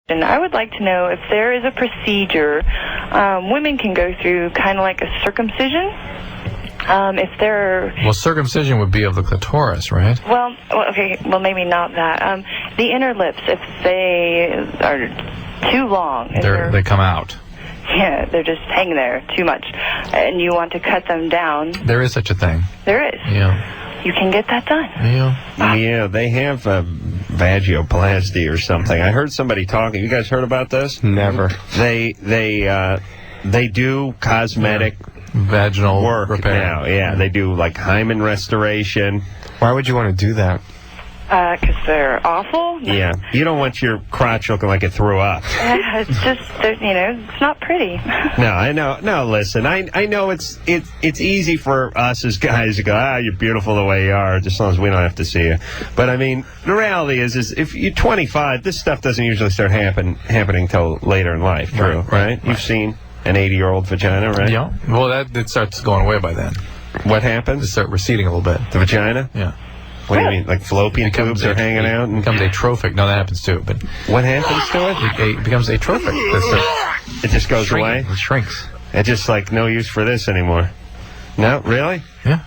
And I would like to know if there is a procedure women can go through, kind of like a circumcision. If they're... Well, circumcision would be of the clitoris, right? Well, okay, well, maybe not that. The inner lips, if they are too long. They come out. Yeah, they're just hanging there too much. And you want to cut them down. There is such a thing. There is. Yeah. You can get that done. Yeah. Yeah, they have vagioplasty or something. I heard somebody talking. You guys heard about this? Never. They do cosmetic vaginal work repair. now. Yeah, they do like hymen restoration. Why would you want to do that? Because they're awful. Yeah, you don't want your crotch looking like it threw up. It's just, it's not pretty. No, I know. No, listen, I know it's easy for us as guys to go, you're beautiful the way you are, just as long as we don't have to see you. But I mean, the reality is if you're 25, this stuff doesn't usually start happening till later in life. True, right? You've seen an 80-year-old vagina, right? Yeah. Well, that starts going away by then. What happens? They start receding a little bit. The vagina? Yeah. What do you mean? Like fallopian tubes are hanging out? It becomes atrophic. No, that happens too. But what happens to it? It becomes atrophic. It just goes away? It shrinks. It's just like no use for this anymore. No? Really? Yeah.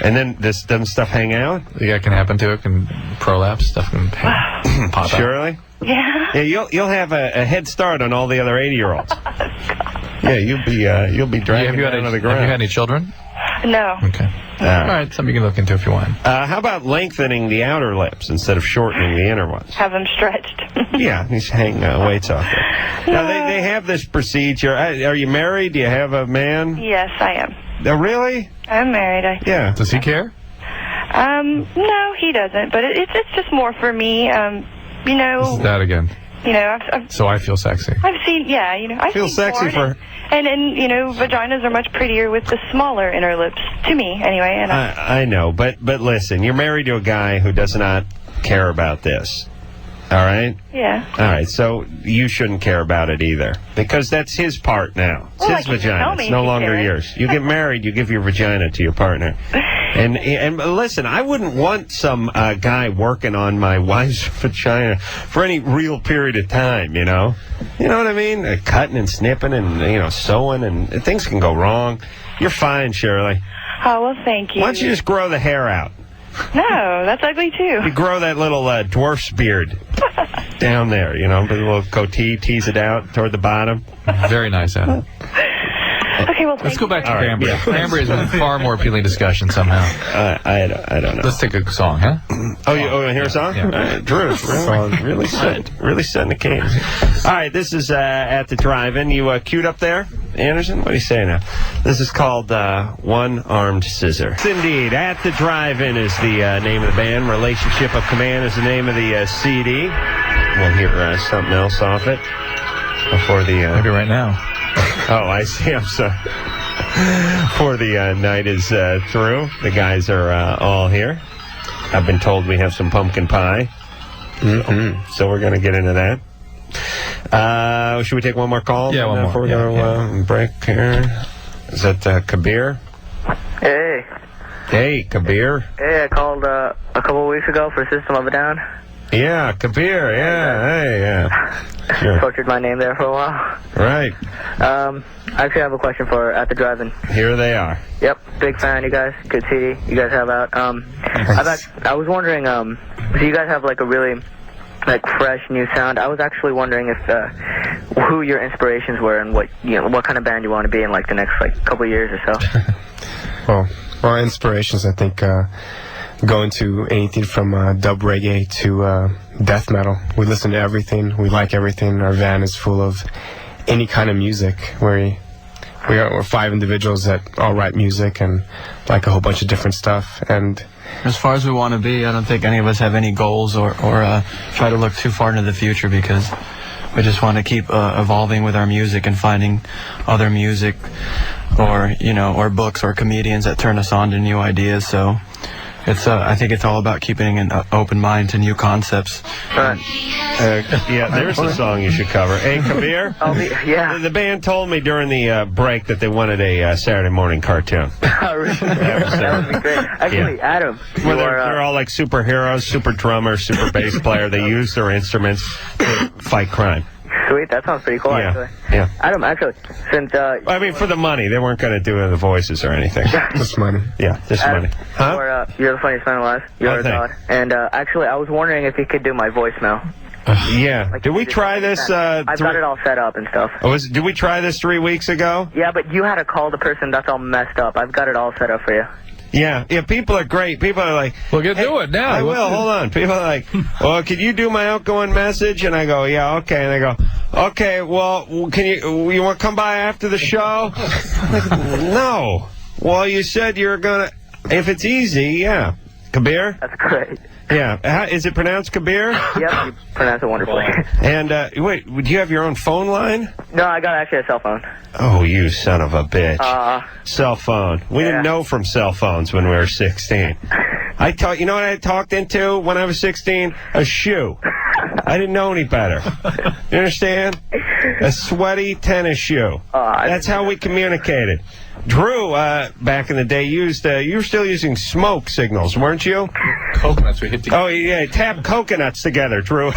And then doesn't stuff hang out? Yeah, it can happen to it. Can prolapse. Stuff can pop out. Surely? Yeah. Yeah, you'll have a head start on all the other 80-year-olds. Yeah, you'll be dragging down to the ground. Have you had any children? No. Okay. All right, something you can look into if you want. How about lengthening the outer lips instead of shortening the inner ones? Have them stretched. Yeah, he's hanging weights off there. Now, they have this procedure. Are you married? Do you have a man? Yes, I am. Really? I'm married. Yeah. Does he care? No, he doesn't. But it's just more for me. This is that again. So I feel sexy. I've seen, I feel sexy for... And vaginas are much prettier with the smaller inner lips, to me, anyway. And I know, but listen, you're married to a guy who does not care about this, all right? Yeah. All right, so you shouldn't care about it either, because that's his part now. It's his vagina. It's no longer yours. You get married, you give your vagina to your partner. And listen, I wouldn't want some guy working on my wife's vagina for any real period of time, You know what I mean? Cutting and snipping and, sewing, and things can go wrong. You're fine, Shirley. Oh, well, thank you. Why don't you just grow the hair out? No, that's ugly, too. You grow that little dwarf's beard down there, put a little goatee, tease it out toward the bottom. Very nice, Adam. Okay, well, let's go back to cranberry. Yeah. Cranberry is a far more appealing discussion somehow. I don't know. Let's take a song, huh? Oh, you hear a song? Yeah. Drew's really setting the cane. All right, this is at the drive-in. You queued up there, Anderson? What do you say now? This is called One-Armed Scissor. Yes, indeed. At the drive-in is the name of the band. Relationship of Command is the name of the CD. We'll hear something else off it before the... Maybe right now. Oh, I see. I'm sorry. Before the night is through, the guys are all here. I've been told we have some pumpkin pie. So we're going to get into that. Should we take one more call? Yeah, one more. Before we go break here. Is that Kabir? Hey. Hey, Kabir. Hey, I called a couple of weeks ago for System of a Down. Yeah, Kabir. Yeah, hey, yeah. Sure. Tortured my name there for a while. Right. I actually have a question for At the Drive-In. Here they are. Yep, big fan, you guys. Good CD you guys have out. I was wondering, so you guys have like a really fresh new sound. I was actually wondering if who your inspirations were and what kind of band you want to be in the next couple of years or so. Well, inspirations, I think, going to anything from dub reggae to death metal. We listen to everything. We like everything. Our van is full of any kind of music. We're 5 individuals that all write music and like a whole bunch of different stuff. And as far as we want to be, I don't think any of us have any goals or try to look too far into the future, because we just want to keep evolving with our music and finding other music or books or comedians that turn us on to new ideas. So I think it's all about keeping an open mind to new concepts. Yeah, there's a song you should cover. Hey, Kabir? Yeah. The band told me during the break that they wanted a Saturday morning cartoon. That would be great. Actually, Adam, they're all like superheroes, super drummer, super bass player. They use their instruments to fight crime. Sweet, that sounds pretty cool, actually. Yeah. Adam, actually, since... I mean, for the money. They weren't going to do the voices or anything. Just money. Yeah, just Adam, money. Huh? You're the funniest man alive. You're a god. And actually, I was wondering if you could do my voicemail. Yeah. Like, did we try this? I've got it all set up and stuff. Did we try this 3 weeks ago? Yeah, but you had to call the person that's all messed up. I've got it all set up for you. Yeah, people are great. People are like, well, do it now. I will. Hold on. People are like, well, can you do my outgoing message? And I go, yeah, okay. And they go, okay, well, can you want to come by after the show? I'm like, no. Well, you said you're going to, if it's easy, yeah. Kabir? That's great. Yeah. Is it pronounced Kabir? Yep, you pronounce it wonderfully. And, wait, do you have your own phone line? No, I got actually a cell phone. Oh, you son of a bitch. Cell phone. We didn't know from cell phones when we were 16. You know what I talked into when I was 16? A shoe. I didn't know any better. You understand? A sweaty tennis shoe. That's how we communicated. Drew, back in the day, you were still using smoke signals, weren't you? Coconuts we hit together. Oh, yeah, tapped coconuts together, Drew.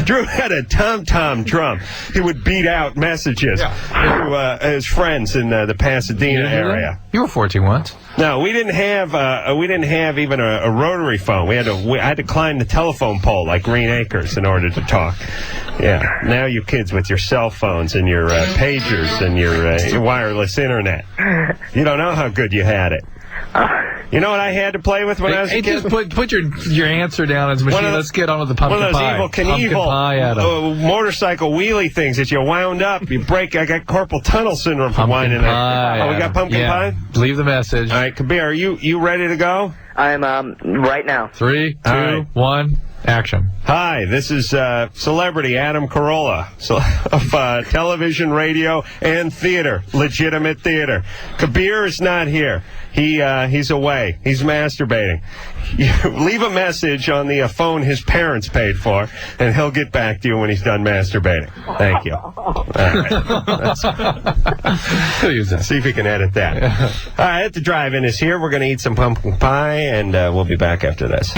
Drew had a tom-tom drum. He would beat out messages to his friends in the Pasadena area. You were 14 once. No, we didn't have even a rotary phone. I had to climb the telephone pole like Green Acres in order to talk. Yeah. Now you kids with your cell phones and your pagers and your wireless internet. You don't know how good you had it. You know what I had to play with when I was a kid? Just put your answer down as a machine. Let's get on with the pumpkin pie. One of those evil Knievel motorcycle wheelie things that you wound up. You break. I got carpal tunnel syndrome from winding it. Oh, we got pumpkin pie? Leave the message. All right, Kabir, are you ready to go? I'm right now. 3, 2, 1, action. Hi, this is celebrity Adam Carolla of television, radio, and theater, legitimate theater. Kabir is not here. He's away. He's masturbating. You leave a message on the phone his parents paid for, and he'll get back to you when he's done masturbating. Thank you. All right. He'll use that. See if we can edit that. All right, the drive-in is here. We're going to eat some pumpkin pie, and we'll be back after this.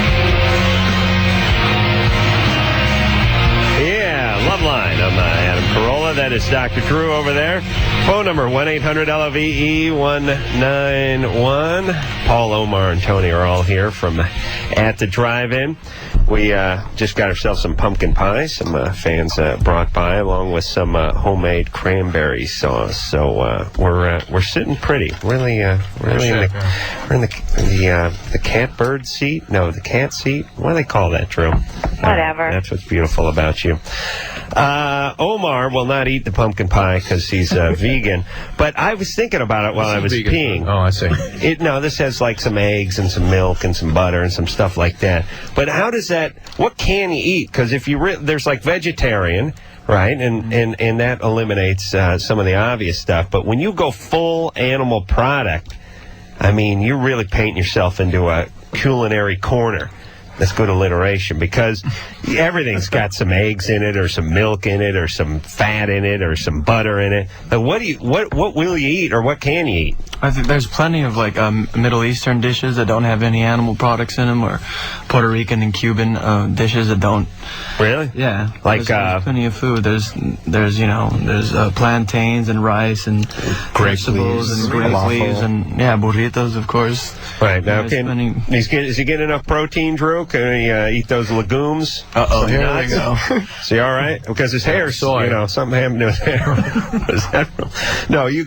Loveline. I'm Adam Carolla. That is Dr. Drew over there. Phone number 1-800-LOVE-191. Paul, Omar, and Tony are all here from At the Drive-In. We just got ourselves some pumpkin pie. Some fans brought by, along with some homemade cranberry sauce. So we're sitting pretty. Really we're in the catbird seat. No, the cat seat. What do they call that, Drew? Whatever. That's what's beautiful about you. Omar will not eat the pumpkin pie because he's vegan. But I was thinking about it while I was peeing. Oh, I see. No, this has like some eggs and some milk and some butter and some stuff like that. But how does that? What can you eat? Because if there's like vegetarian, right, and that eliminates some of the obvious stuff. But when you go full animal product, I mean, you're really painting yourself into a culinary corner. That's good alliteration, because everything's got some eggs in it, or some milk in it, or some fat in it, or some butter in it. But what will you eat, or what can you eat? I think there's plenty of like Middle Eastern dishes that don't have any animal products in them, or Puerto Rican and Cuban dishes that don't. Really? Yeah. Like there's plenty of food. There's plantains and rice and vegetables and grape leaves and burritos, of course. Right. Now, is he getting enough protein, Drew? Can he eat those legumes? Uh-oh, here we go. Is he all right? Because his hair's, something happened to his hair. What is that from? No, you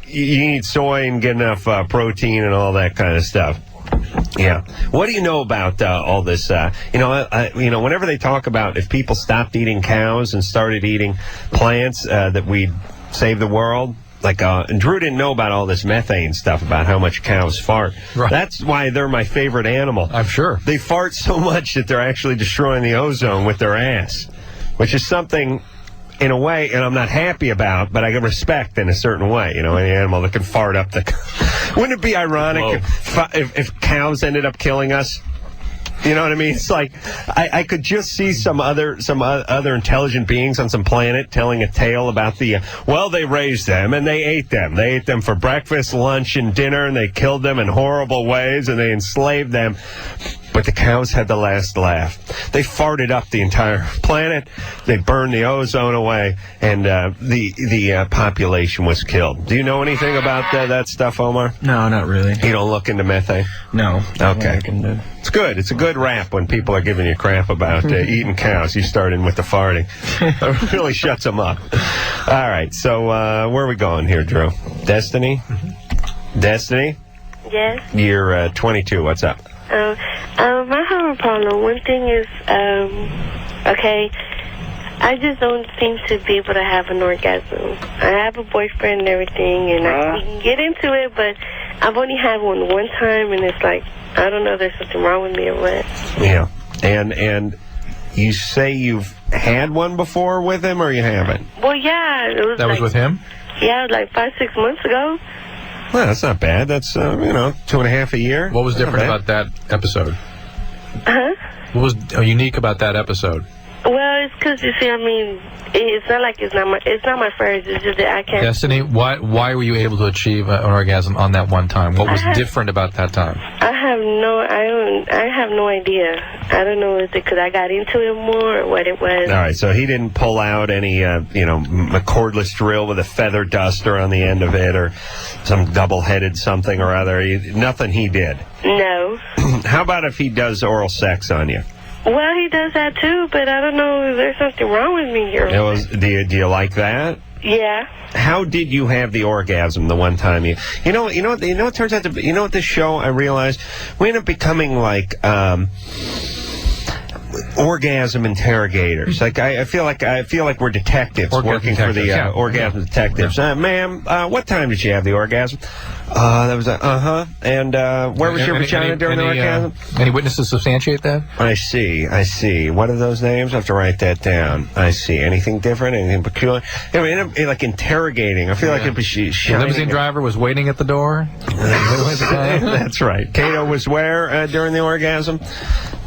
eat soy and get enough protein and all that kind of stuff. Yeah. What do you know about all this? Whenever they talk about if people stopped eating cows and started eating plants, that we'd save the world. Like, and Drew didn't know about all this methane stuff, about how much cows fart. Right. That's why they're my favorite animal. I'm sure. They fart so much that they're actually destroying the ozone with their ass, which is something, in a way, and I'm not happy about, but I can respect in a certain way. Any animal that can fart up the... Wouldn't it be ironic if cows ended up killing us? You know what I mean? It's like I could just see some other intelligent beings on some planet telling a tale about they raised them and they ate them. They ate them for breakfast, lunch, and dinner, and they killed them in horrible ways, and they enslaved them. but the cows had the last laugh. They farted up the entire planet. They burned the ozone away, and the population was killed. Do you know anything about that stuff, Omar? No, not really. You don't look into methane? No. Okay. It's good. It's a good rap when people are giving you crap about eating cows. You start in with the farting. It really shuts them up. All right, so where are we going here, Drew? Destiny? Destiny? Yes. You're 22. What's up? I have a problem. One thing is, okay, I just don't seem to be able to have an orgasm. I have a boyfriend and everything, and we can get into it, but I've only had one time, and it's like, I don't know, there's something wrong with me or what. Yeah. And you say you've had one before with him, or you haven't? Well, yeah. That was with him? Yeah, like 5-6 months ago. Well, that's not bad. That's, 2.5 a year. What was different about that episode? Huh? What was unique about that episode? Well, it's because, you see, I mean, it's not like it's not my first. It's just that I can't. Destiny, why were you able to achieve an orgasm on that one time? What was different about that time? I have no idea. I don't know if it's because I got into it more or what it was. All right, so he didn't pull out any, a cordless drill with a feather duster on the end of it, or some double-headed something or other. Nothing he did. No. How about if he does oral sex on you? Well, he does that too, but I don't know if there's something wrong with me here. Do you like that? Yeah. How did you have the orgasm the one time you know what turns out to be, what this show, I realized we end up becoming like orgasm interrogators. Like I feel like we're detectives working for the orgasm detectives. Ma'am, what time did you have the orgasm? That was and where was your vagina during the orgasm? Any witnesses substantiate that? I see. What are those names? I have to write that down. I see. Anything different? Anything peculiar? Like interrogating. I feel like it'd be The limousine driver was waiting at the door. That's right. Kato was where during the orgasm?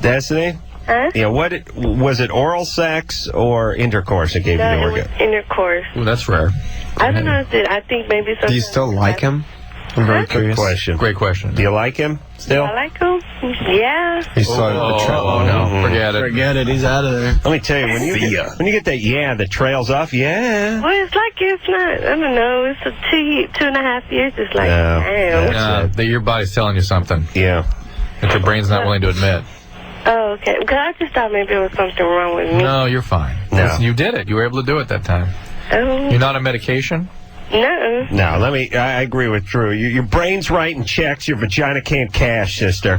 Destiny? Huh? Yeah, was it oral sex or intercourse that gave you the orgasm? Intercourse. Ooh, that's rare. I don't know. I think maybe something. Do you still like him? I'm very curious. Great question. Do you like him still? I like him. Yeah. You saw the trail. Oh, no. Forget it. He's out of there. Let me tell you, when you get that that trails off, Well, it's like it's not. I don't know. It's 2.5 years. It's like, damn. Your body's telling you something. Yeah. That your brain's not willing to admit. Oh, okay. Because I just thought maybe there was something wrong with me. No, you're fine. No. Listen, you did it. You were able to do it that time. Oh. You're not on medication? No. No, I agree with Drew. Your brain's writing checks, your vagina can't cash, sister.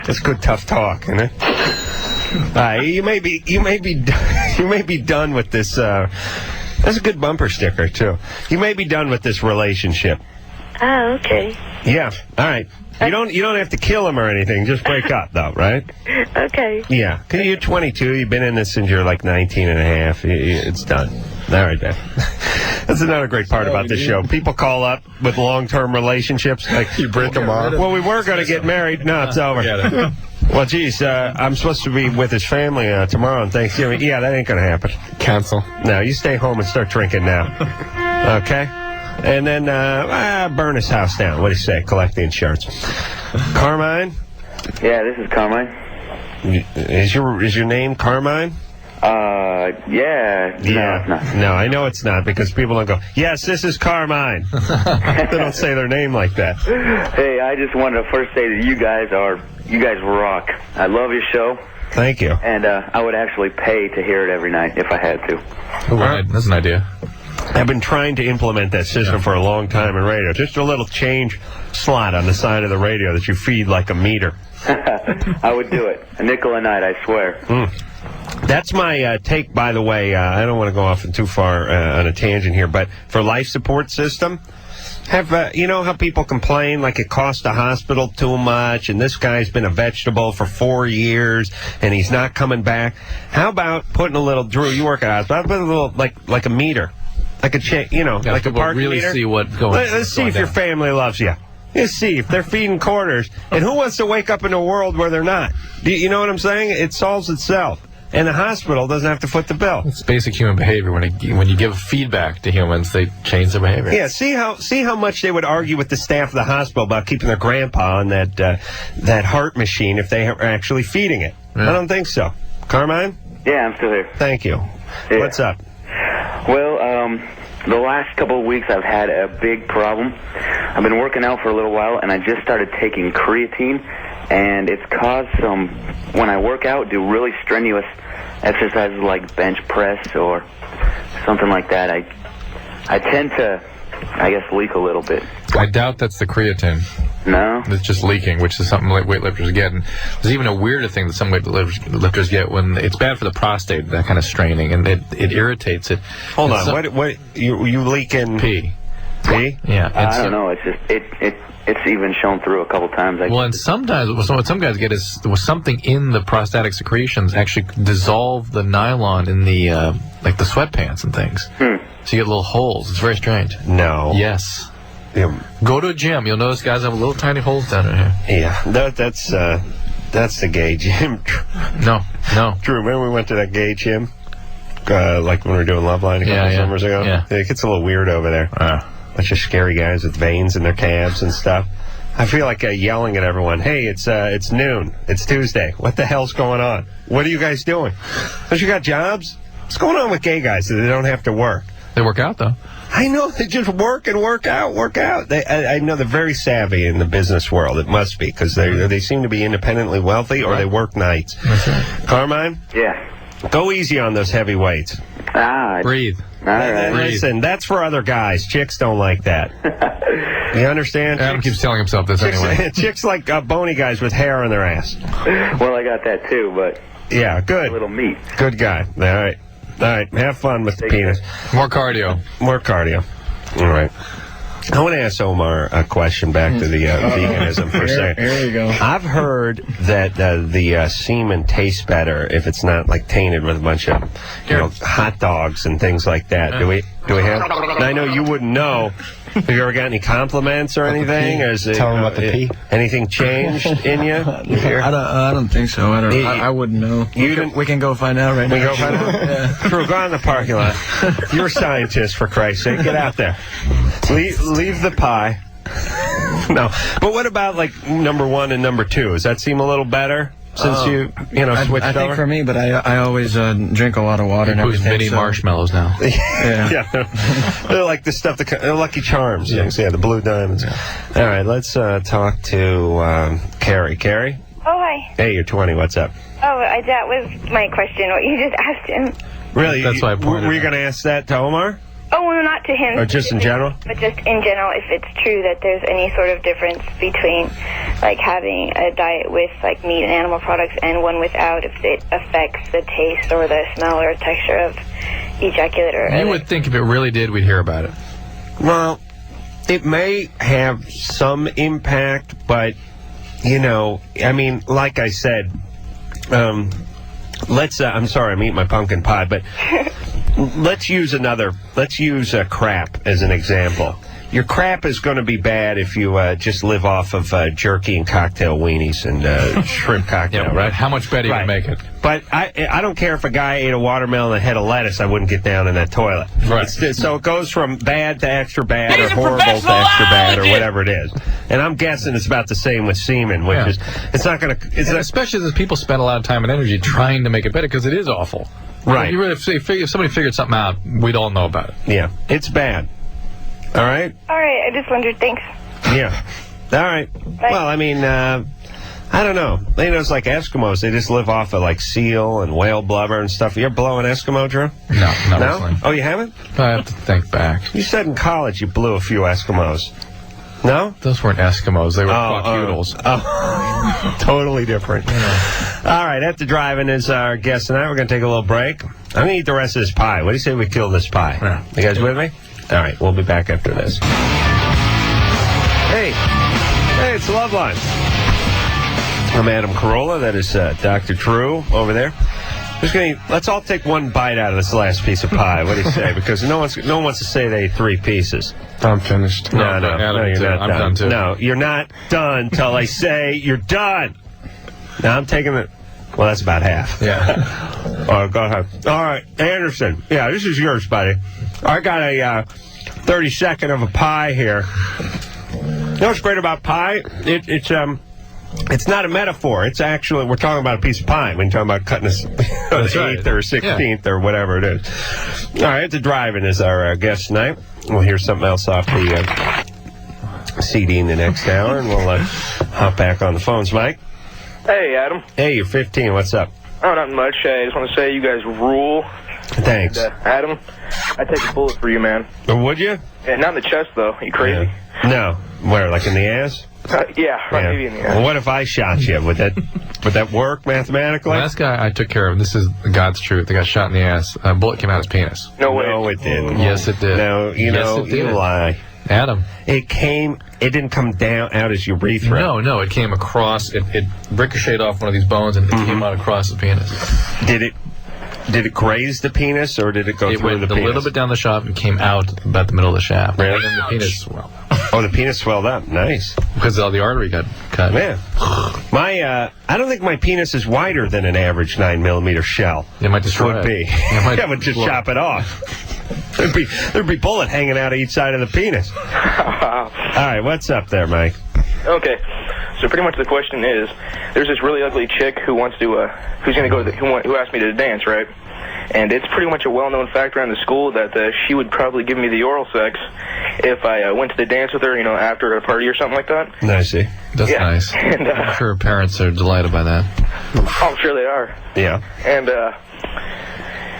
That's good tough talk, isn't it? You may be done with this. That's a good bumper sticker too. You may be done with this relationship. Oh, okay. Yeah. All right. You don't have to kill him or anything. Just break up, though, right? Okay. Yeah. Because you're 22. You've been in this since you're like 19 and a half. It's done. All right, Ben. That's another great part about this show. People call up with long-term relationships. Like, You break them off. well, we were going to get married. No, it's over. Well, geez, I'm supposed to be with his family tomorrow on Thanksgiving. Yeah, that ain't going to happen. Cancel. No, you stay home and start drinking now. Okay? And then burn his house down. What do you say? Collect the insurance. Carmine? Yeah, this is Carmine. Is your name Carmine? Yeah. No, it's not. No, I know it's not, because people don't go, yes, this is Carmine. They don't say their name like that. Hey, I just wanted to first say that you guys rock. I love your show. Thank you. And I would actually pay to hear it every night if I had to. All right, that's an idea. I've been trying to implement that system for a long time in radio. Just a little change slot on the side of the radio that you feed like a meter. I would do it. A nickel a night, I swear. That's my take, by the way. I don't want to go off too far on a tangent here, but for life support system, you know how people complain like it costs the hospital too much, and this guy's been a vegetable for 4 years and he's not coming back? How about putting a little, Drew, you work at a hospital, put a little like a meter, like a like a parking really meter. See what's going. Let's see if your family loves you. Let's see if they're feeding quarters, and who wants to wake up in a world where they're not? You know what I'm saying? It solves itself. and the hospital doesn't have to foot the bill. It's basic human behavior. When you give feedback to humans, they change their behavior. Yeah, see how much they would argue with the staff of the hospital about keeping their grandpa on that heart machine if they are actually feeding it. Yeah. I don't think so. Carmine? Yeah, I'm still here. Thank you. Yeah. What's up? Well, the last couple of weeks I've had a big problem. I've been working out for a little while, and I just started taking creatine, and it's caused some, when I work out, do really strenuous exercises like bench press or something like that, I tend to, I guess, leak a little bit. I doubt that's the creatine. No? It's just leaking, which is something like weightlifters get. And there's even a weirder thing that some weightlifters get when it's bad for the prostate, that kind of straining, and it irritates it. Hold on, what you leak in pee? Pee? Yeah. I don't know. It's just it's even shown through a couple times. And sometimes what some guys get is something in the prostatic secretions actually dissolve the nylon in the like the sweatpants and things. So you get little holes. It's very strange. No. Yes. Yeah. Go to a gym. You'll notice guys have little tiny holes down in here. Yeah, that's the gay gym. No. Drew, remember we went to that gay gym? Like when we were doing Loveline a couple summers ago? Yeah. It gets a little weird over there. Bunch of scary guys with veins in their calves and stuff. I feel like yelling at everyone, hey, it's noon. It's Tuesday. What the hell's going on? What are you guys doing? Don't you got jobs? What's going on with gay guys that they don't have to work? They work out, though. I know, they just work and work out. I know they're very savvy in the business world. It must be, because they seem to be independently wealthy, or they work nights. That's right. Carmine? Yeah. Go easy on those heavy weights. Breathe. All right. Listen, that's for other guys. Chicks don't like that. You understand? Adam keeps telling himself this anyway. Chicks like bony guys with hair on their ass. Well, I got that too, but... Yeah, good. A little meat. Good guy. All right. Have fun with the penis. More cardio. All right. I want to ask Omar a question back to the veganism for a second. Here we go. I've heard that the semen tastes better if it's not like tainted with a bunch of hot dogs and things like that. Do we have? I know you wouldn't know. Have you ever got any compliments or anything? Or is it, Tell them about the pee. Anything changed in you? I don't think so. I wouldn't know. We can go find out right now. We go find out? Yeah. Drew, go out in the parking lot. You're a scientist, for Christ's sake. Get out there. Leave the pie. No. But what about, like, number 1 and number 2? Does that seem a little better? Since you switched over? I think for me, but I always drink a lot of water and everything. Mini marshmallows now. Yeah. They're like the stuff, they're Lucky Charms things. Yeah, the blue diamonds. All right, let's talk to Carrie. Carrie? Oh, hi. Hey, you're 20. What's up? Oh, that was my question, what you just asked him. Really? That's why I pointed Were you going to ask that to Omar? Oh, well, not to him. Or just in general? But just in general, if it's true that there's any sort of difference between, like, having a diet with, like, meat and animal products and one without, if it affects the taste or the smell or texture of ejaculate or... You would think if it really did, we'd hear about it. Well, it may have some impact, but, I mean, like I said, I'm sorry, I'm eating my pumpkin pie, but... Let's use crap as an example. Your crap is going to be bad if you just live off of jerky and cocktail weenies and shrimp cocktail, right? How much better you can make it. But I don't care if a guy ate a watermelon and a head of lettuce, I wouldn't get down in that toilet. Right. So it goes from bad to extra bad or horrible to extra bad or whatever it is. And I'm guessing it's about the same with semen, which is, it's not going to... Especially as people spend a lot of time and energy trying to make it better because it is awful. Right. If somebody figured something out, we'd all know about it. Yeah. It's bad. All right? All right, I just wondered. Thanks. Yeah. All right. Bye. Well, I mean, I don't know. It's like Eskimos. They just live off of, like, seal and whale blubber and stuff. You ever blow an Eskimo, Drew? No, not No? recently. Oh, you haven't? I have to think back. You said in college you blew a few Eskimos. No? Those weren't Eskimos. They were quackoodles. Totally different. All right, After Driving is our guest tonight. We're going to take a little break. I'm going to eat the rest of this pie. What do you say we kill this pie? Yeah. You guys with me? All right, we'll be back after this. Hey, it's Loveline. I'm Adam Carolla. That is Dr. Drew over there. Let's all take one bite out of this last piece of pie. What do you say? Because no one wants to say they ate 3 pieces. I'm finished. No, you're not I'm done. done too. No, you're not done till I say you're done. Now I'm taking it. Well, that's about half. Yeah. Go ahead. All right, Anderson. Yeah, this is yours, buddy. I got a 32nd of a pie here. You know what's great about pie? It's not a metaphor. It's actually, we're talking about a piece of pie when you're talking about cutting an eighth or 16th or whatever it is. All right, the driving is our guest tonight. We'll hear something else off the CD in the next hour, and we'll hop back on the phones. Mike? Hey, Adam. Hey, you're 15. What's up? Oh, not much. I just want to say you guys rule. Thanks. And, Adam, I'd take a bullet for you, man. Would you? Yeah, not in the chest, though. Are you crazy? Yeah. No. Where, like in the ass? Yeah, right, maybe in the ass. Well, what if I shot you? Would that work mathematically? The last guy I took care of, this is God's truth, the guy shot in the ass, a bullet came out of his penis. No way. No, it didn't. Yes, it did. No, you lie. Adam. It didn't come down out his urethra. No, it came across, it ricocheted off one of these bones and it came out across the penis. Did it graze the penis, or did it go through the penis? It went a little bit down the shaft and came out about the middle of the shaft. Really? And then the penis swelled. Oh, the penis swelled up. Nice. Because all the artery got cut. Yeah. I don't think my penis is wider than an average 9mm shell. It might destroy would be. I would just chop it off. There'd be bullet hanging out of each side of the penis. All right, what's up there, Mike? Okay. So pretty much the question is, there's this really ugly chick who wants to, who asked me to dance, right? And it's pretty much a well-known fact around the school that she would probably give me the oral sex if I went to the dance with her, after a party or something like that. I see. That's nice. And, I'm sure her parents are delighted by that. I'm sure they are. Yeah. And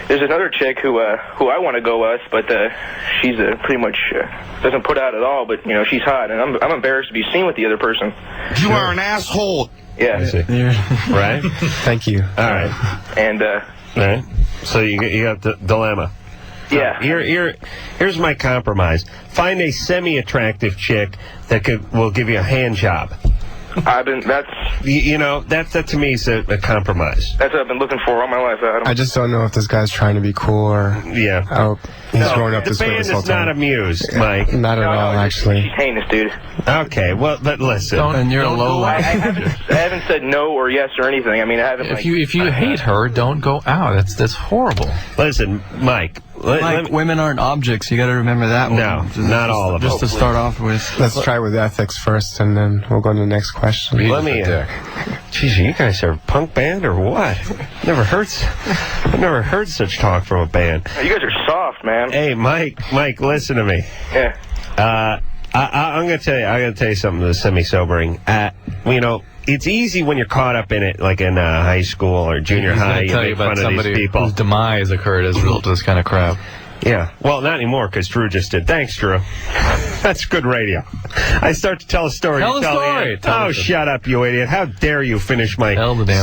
there's another chick who I want to go with, but she's pretty much doesn't put out at all. But she's hot, and I'm embarrassed to be seen with the other person. You are an asshole. Yeah. Right. Thank you. All right. And all right. So you got the dilemma. Yeah. Here's my compromise. Find a semi-attractive chick that will give you a hand job. That to me is a compromise. That's what I've been looking for all my life, Adam. I just don't know if this guy's trying to be cool or he's growing up this way this whole time. The band is not amused, Mike. Not at all, actually. She's heinous, dude. Okay, well, but listen. And you're a low I haven't said no or yes or anything. I mean, I haven't. If you hate her, don't go out. That's horrible. Listen, Mike. Women aren't objects. You got to remember that one. No, not all of them. Just to start off with. Let's try with ethics first, and then we'll go to the next question. Let me. Geez, you guys are a punk band or what? I've never heard such talk from a band. You guys are soft, man. Hey, Mike, listen to me. Yeah. I'm gonna tell you something that's semi-sobering. It's easy when you're caught up in it, like in high school or junior high. You make fun of these people whose demise occurred as a result of this kind of crap. Yeah. Well, not anymore, because Drew just did. Thanks, Drew. That's good radio. I start to tell a story. Tell the story. Oh, shut up, you idiot. How dare you finish my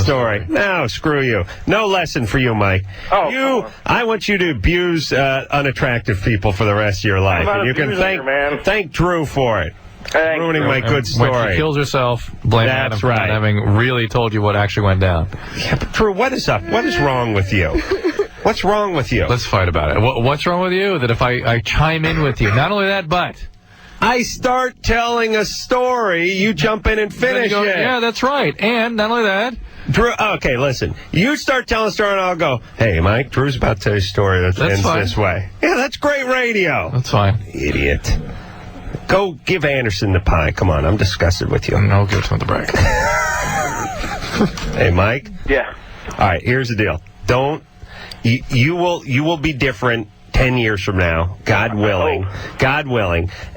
story. No, screw you. No lesson for you, Mike. I want you to abuse unattractive people for the rest of your life. And you can thank Drew for it. Ruining my good story. When she kills herself, blame Adam for not having really told you what actually went down. Yeah, but Drew, what is up? What is wrong with you? What's wrong with you? Let's fight about it. What's wrong with you? That if I chime in with you, not only that, but I start telling a story, you jump in and finish it. Yeah, that's right. And not only that, Drew, okay, listen. You start telling a story, and I'll go, hey, Mike, Drew's about to tell you a story that ends this way. Yeah, that's great radio. That's fine. Idiot. Go give Anderson the pie. Come on, I'm disgusted with you. No, give it to him the break. Hey, Mike? Yeah. All right, here's the deal. You will be different 10 years from now, God willing,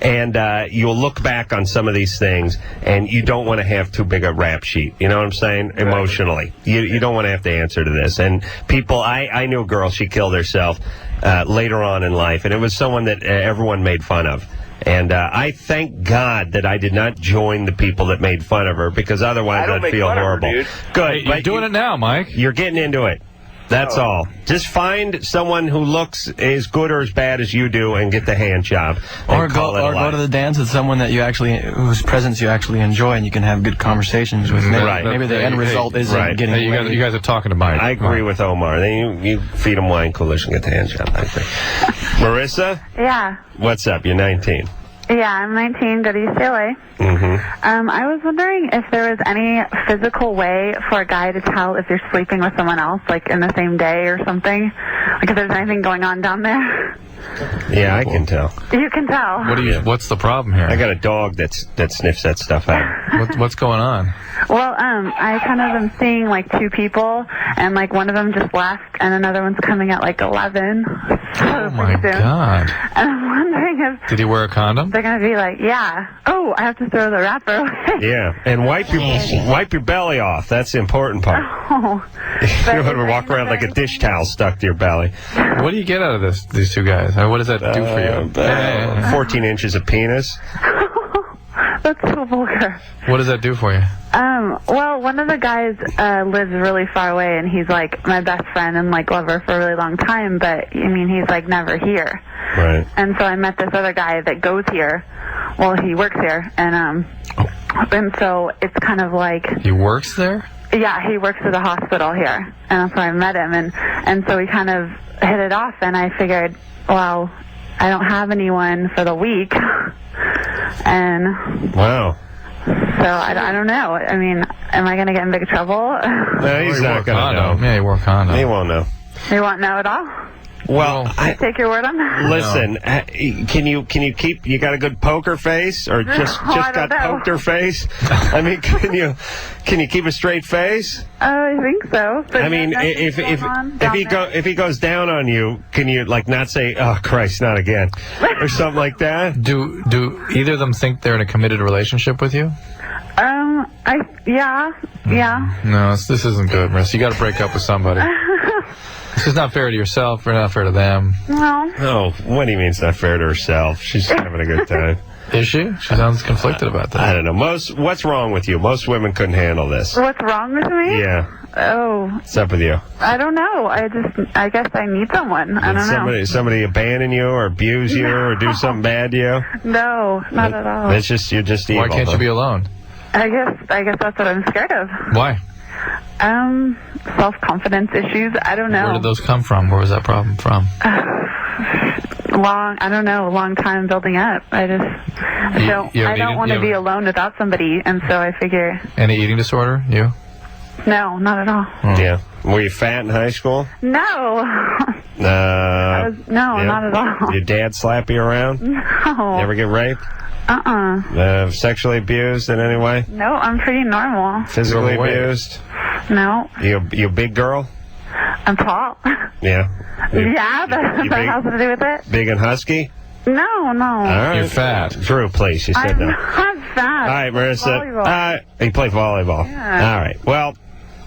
and you'll look back on some of these things, and you don't want to have too big a rap sheet. You know what I'm saying? Emotionally. You don't want to have to answer to this. And people, I knew a girl, she killed herself later on in life, and it was someone that everyone made fun of. And I thank God that I did not join the people that made fun of her, because otherwise I'd feel horrible. Good. Hey, you're doing it now, Mike. You're getting into it. That's all. Just find someone who looks as good or as bad as you do and get the hand job. Or go to the dance with someone that whose presence you actually enjoy, and you can have good conversations with. Maybe the end result isn't getting. Hey, you guys are talking to Mike. I agree with Omar. Then you feed them wine coolers and get the hand job. I think. Marissa? Yeah. What's up? You're 19. Yeah, I'm 19, go to UCLA. I was wondering if there was any physical way for a guy to tell if you're sleeping with someone else, like in the same day or something. Like if there's anything going on down there. Yeah, I can tell. You can tell. What's the problem here? I got a dog that sniffs that stuff out. What's going on? Well, I kind of am seeing like two people, and like one of them just left, and another one's coming at like 11. Oh my God! And I'm wondering if did he wear a condom? they're gonna be like, yeah. Oh, I have to throw the wrapper away. Yeah, and wipe your belly off. That's the important part. Oh. You don't want to walk around like a dish towel stuck to your belly. What do you get out of these two guys? What does that do for you? 14 inches of penis. That's so vulgar. What does that do for you? Well, one of the guys lives really far away, and he's like my best friend and like lover for a really long time. But I mean, he's like never here. Right. And so I met this other guy that goes here. Well, he works here, and so it's kind of like he works there. Yeah, he works at a hospital here, and so I met him, and so we kind of hit it off, and I figured, well, I don't have anyone for the week, and wow. So I don't know. I mean, am I going to get in big trouble? No, he's not going to know. Yeah, he wore condom. He won't know. He won't know at all? Well, I take your word on that. Listen, can you keep? You got a good poker face, or just got poker face? I mean, can you keep a straight face? I think so. But I mean, if he goes down on you, can you like not say, "Oh Christ, not again," or something like that? Do either of them think they're in a committed relationship with you? Yeah. No, this isn't good, Marissa. You got to break up with somebody. This is not fair to yourself or not fair to them. No. Oh, what do you mean it's not fair to herself? She's having a good time. Is she? She sounds conflicted about that. I don't know. What's wrong with you? Most women couldn't handle this. What's wrong with me? Yeah. Oh. What's up with you? I don't know. I guess I need someone. I don't know. Somebody abandon you or abuse you or do something bad to you? No, not at all. It's just you're just evil. Why can't you be alone? I guess that's what I'm scared of. Why? Self-confidence issues. I don't know. Where did those come from? Where was that problem from? A long time building up. I don't want to be alone without somebody, and so I figure. Any eating disorder? You? No, not at all. Yeah. Were you fat in high school? No. Not at all. Your dad slap you around? No. You ever get raped? Sexually abused in any way? No, I'm pretty normal. Physically abused? No. You a big girl? I'm tall. Yeah. That has to do with it. Big and husky? No. All right. You're fat. Drew, please. You said no. I'm not fat. All right, Marissa. You play volleyball. Yeah. All right. Well,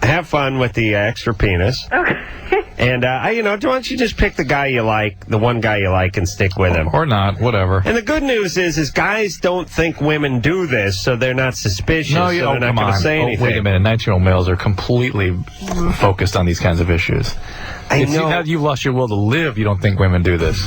have fun with the extra penis. Okay. And, why don't you just pick the guy you like, the one guy you like, and stick with him. Or not, whatever. And the good news is guys don't think women do this, so they're not suspicious, so they're not going to say anything. Wait a minute. 19-year-old males are completely focused on these kinds of issues. Now you've lost your will to live, you don't think women do this.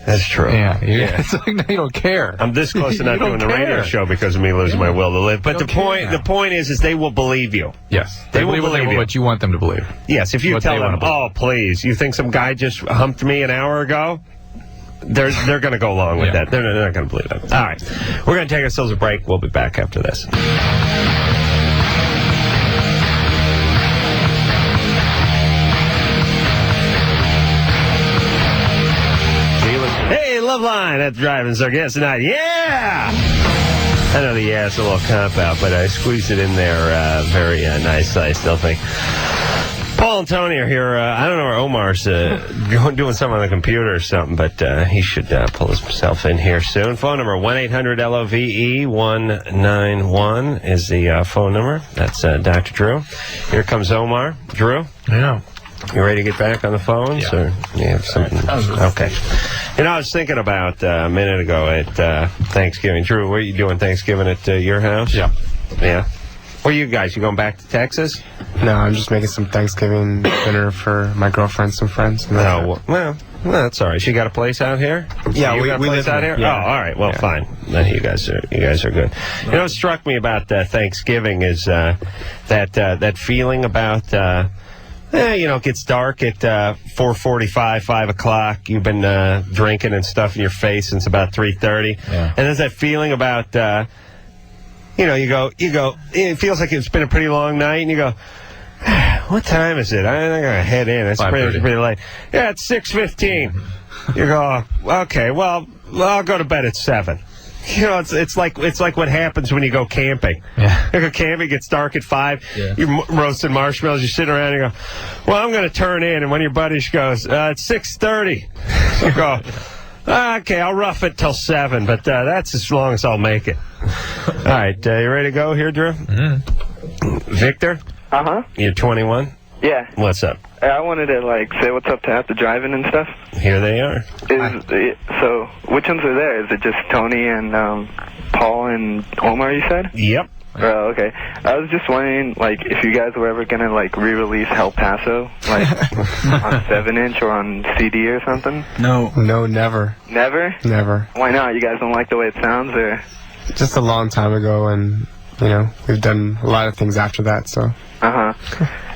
That's true. Yeah. It's like, no, you don't care. I'm this close to not doing the radio show because of me losing my will to live. But the point is they will believe you. Yes. They will believe you. What you want them to believe. Yes. If you tell them, oh, please, you think some guy just humped me an hour ago? They're going to go along with that. They're not going to believe that. All right. We're going to take ourselves a break. We'll be back after this. Hey, Loveline, that's driving our guest tonight. Yeah! I know the yes a little cop out, but I squeezed it in there very nicely, I still think. Paul and Tony are here. I don't know where Omar's doing something on the computer or something, but he should pull himself in here soon. Phone number 1-800-LOVE-191 is the phone number. That's Dr. Drew. Here comes Omar. Drew? Yeah. You ready to get back on the phones? Yeah. Or you have something? Okay. I was thinking about a minute ago at Thanksgiving. Drew, what are you doing Thanksgiving at your house? Yeah. Yeah. Where are you guys? You going back to Texas? No, I'm just making some Thanksgiving dinner for my girlfriend, some friends. Well, that's all right. She got a place out here? Yeah, we got a place out here? Yeah. Oh, all right. Well, fine. Then you guys are good. What struck me about Thanksgiving is that feeling about It gets dark at 4:45, 5 o'clock. You've been drinking and stuff in your face since about 3:30. Yeah. And there's that feeling about, you go, it feels like it's been a pretty long night, and you go, what time is it? I'm going to head in. It's pretty late. Yeah, it's 6:15. You go, okay, well, I'll go to bed at 7. It's like what happens when you go camping. Yeah. You go camping, it gets dark at 5. Yeah. You're roasting marshmallows. You're sitting around. And you go, well, I'm going to turn in. And one of your buddies goes, it's 6:30. You go, okay, I'll rough it till 7, but that's as long as I'll make it. All right, you ready to go here, Drew? Mm-hmm. Victor? Uh-huh. You're 21? Yeah. What's up? I wanted to, say what's up to After Driving and stuff. Here they are. So, which ones are there? Is it just Tony and Paul and Omar, you said? Yep. Oh, okay. I was just wondering, if you guys were ever going to, re-release El Paso, on 7-inch or on CD or something? No, never. Never? Never. Why not? You guys don't like the way it sounds, or? Just a long time ago, and, we've done a lot of things after that, so. Uh-huh.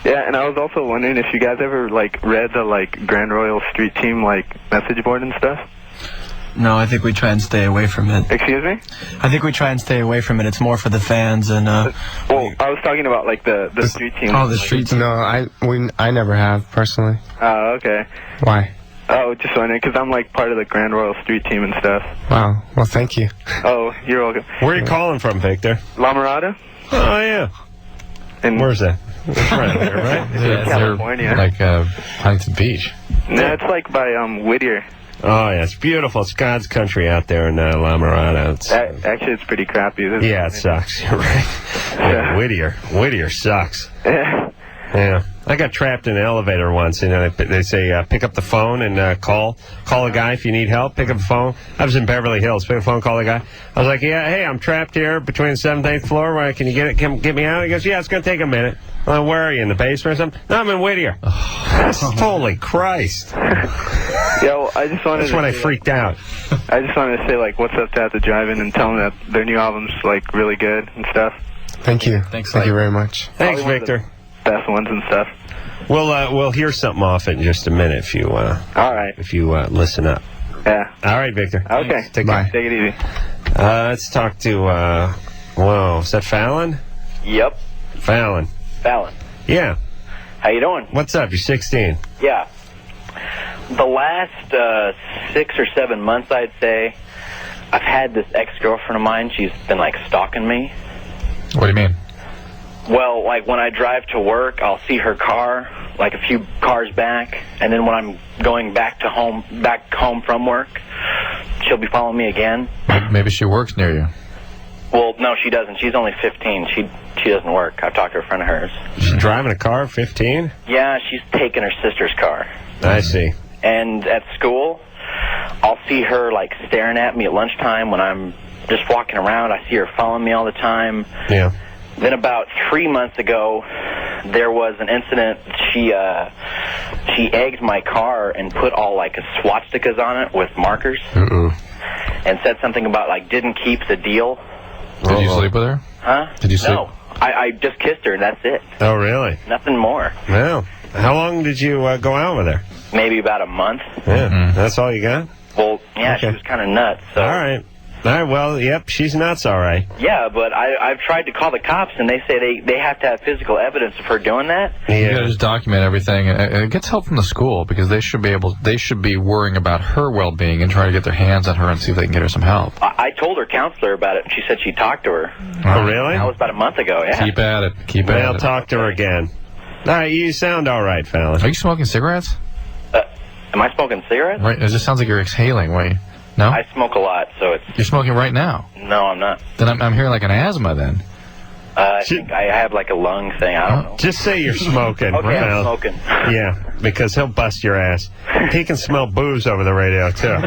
Yeah, and I was also wondering if you guys ever, read the, Grand Royal Street Team, message board and stuff? No, I think we try and stay away from it. Excuse me? I think we try and stay away from it. It's more for the fans and, Well, I was talking about, the street team. Oh, the street team. No, I never have, personally. Oh, okay. Why? Oh, just wondering, because I'm, part of the Grand Royal Street Team and stuff. Wow. Well, thank you. Oh, you're welcome. Where are you calling from, Victor? La Mirada? Oh, yeah. And where's that? It's right there, right? Yeah, California. Huntington Beach. No, it's by Whittier. Oh, yeah, it's beautiful. It's God's country out there in La Mirada. Actually, it's pretty crappy. Yeah, it sucks. You're right. Yeah, Whittier sucks. Yeah. I got trapped in an elevator once. They say pick up the phone and call a guy if you need help. Pick up the phone. I was in Beverly Hills. Pick up the phone, call the guy. I was like, yeah, hey, I'm trapped here between the 7th and 8th floor. Can you get me out? He goes, yeah, it's going to take a minute. Where are you, in the basement or something? No, I'm in Whittier. Holy Christ. Yeah, well, I just wanted That's when I freaked out. I just wanted to say, what's up to After Driving and tell them that their new album's, really good and stuff. Thank you. Thanks, Thank you very much. Thanks, Victor. Best ones and stuff. We'll hear something off it in just a minute if you all right. If you listen up. Yeah. All right, Victor. Okay. Bye. Take it easy. Let's talk to is that Fallon? Yep. Fallon. Yeah. How you doing? What's up? You're 16. Yeah. The last 6 or 7 months, I'd say, I've had this ex-girlfriend of mine. She's been stalking me. What do you mean? Well, when I drive to work, I'll see her car, a few cars back, and then when I'm going back home from work, she'll be following me again. Maybe she works near you. Well, no, she doesn't. She's only 15. She doesn't work. I've talked to a friend of hers. She's driving a car, 15? Yeah, she's taking her sister's car. I see. And at school, I'll see her staring at me at lunchtime when I'm just walking around. I see her following me all the time. Yeah. Then about 3 months ago, there was an incident. She egged my car and put all swastikas on it with markers. And said something about didn't keep the deal. Did you sleep with her? Huh? Did you sleep? No. I just kissed her and that's it. Oh, really? Nothing more. Well, how long did you go out with her? Maybe about a month. Yeah. That's all you got? Well, yeah, Okay. she was kind of nuts. So. All right. Well, yep, she's nuts, all right. Yeah, but I've tried to call the cops, and they say they have to have physical evidence of her doing that. Yeah. You gotta just document everything, and it gets help from the school because they should be worrying about her well-being and trying to get their hands on her and see if they can get her some help. I told her counselor about it, and she said she'd talk to her. Oh, really? That was about a month ago. Yeah. Keep at it. I'll talk to her again. All right, you sound all right, Fallon. Are you smoking cigarettes? Am I smoking cigarettes? Right. It just sounds like you're exhaling. Wait. No? I smoke a lot, so it's... You're smoking right now? No, I'm not. Then I'm hearing an asthma then. I think I have a lung thing. I don't know. Just say you're smoking. Okay, I'm smoking. Yeah, because he'll bust your ass. He can smell booze over the radio, too.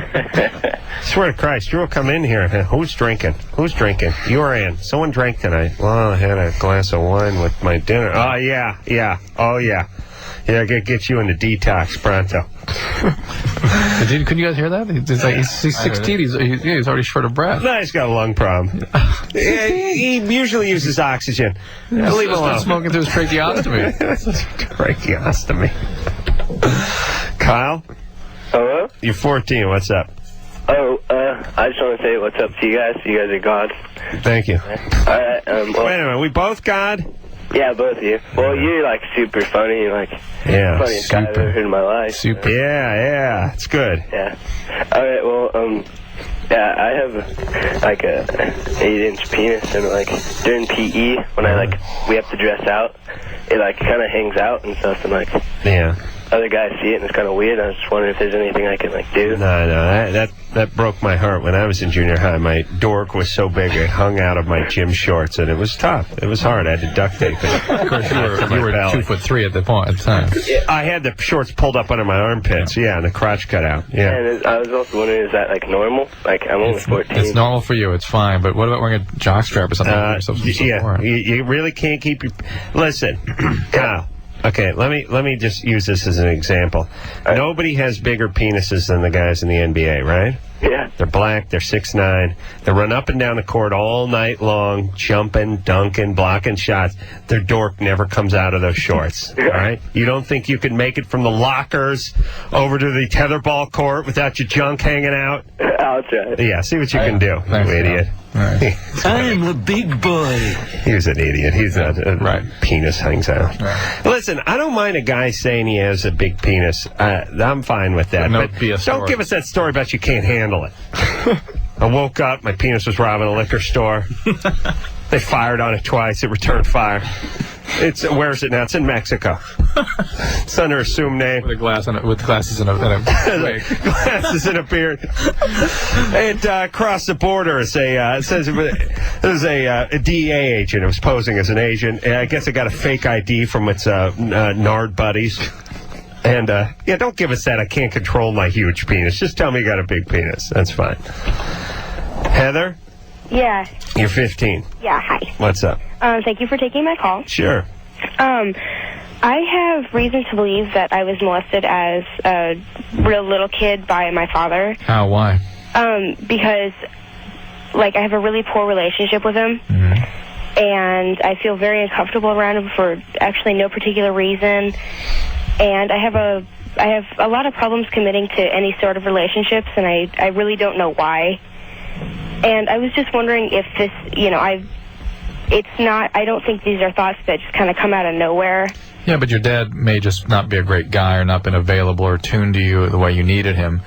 Swear to Christ, you will come in here. Who's drinking? You or Ann? Someone drank tonight. Well, I had a glass of wine with my dinner. Oh, yeah. Oh, yeah. Yeah, I gotta get you into detox pronto. Couldn't you guys hear that? He's 16. He's already short of breath. No, he's got a lung problem. He usually uses oxygen. Leave him alone. Smoking through his tracheostomy. Tracheostomy. Kyle? Hello? You're 14. What's up? Oh, I just want to say what's up to you guys. You guys are God. Thank you. All right. Wait a minute. We both God? Yeah, both of you. Well, you're like super funny. Like, funniest guy I've ever heard in my life. Super. Yeah. It's good. Yeah. All right. Well, yeah, I have like a 8-inch penis, and like during PE when we have to dress out, it like kind of hangs out and stuff, and like other guys see it and it's kind of weird. I was just wondering if there's anything I can like do. No, that broke my heart. When I was in junior high, my dork was so big it hung out of my gym shorts, and it was tough. It was hard. I had to duct tape it. Of course, you were 2'3" at the time. I had the shorts pulled up under my armpits, and the crotch cut out. Yeah. And I was also wondering, is that like normal? Like I'm only 14. It's normal for you. It's fine. But what about wearing a jockstrap or something? You really can't keep your... Listen, Kyle. Okay, let me just use this as an example. Nobody has bigger penises than the guys in the NBA, right? Yeah. They're black, they're 6'9", they run up and down the court all night long, jumping, dunking, blocking shots. Their dork never comes out of those shorts, all right? You don't think you can make it from the lockers over to the tetherball court without your junk hanging out? I'll try. Yeah, see what you can do, you idiot. Right. I'm a big boy. He's an idiot. He's not. Penis hangs out. Right. Listen, I don't mind a guy saying he has a big penis. I'm fine with that. But don't give us that story about you can't handle it. I woke up, my penis was robbing a liquor store. They fired on it twice. It returned fire. Where is it now? It's in Mexico. It's under assumed name. With glasses and a wig. Glasses and a beard. It crossed the border. It says there's a DEA agent. It was posing as an agent. I guess it got a fake ID from its Nard buddies. And, don't give us that. I can't control my huge penis. Just tell me you got a big penis. That's fine. Heather? Yeah. You're 15. Yeah, hi. What's up? Thank you for taking my call. Sure. I have reason to believe that I was molested as a real little kid by my father. How? Why? Because, like, I have a really poor relationship with him. Mm-hmm. And I feel very uncomfortable around him for actually no particular reason. And I have a lot of problems committing to any sort of relationships, and I really don't know why. And I was just wondering if this, I don't think these are thoughts that just kind of come out of nowhere. Yeah, but your dad may just not be a great guy or not been available or tuned to you the way you needed him.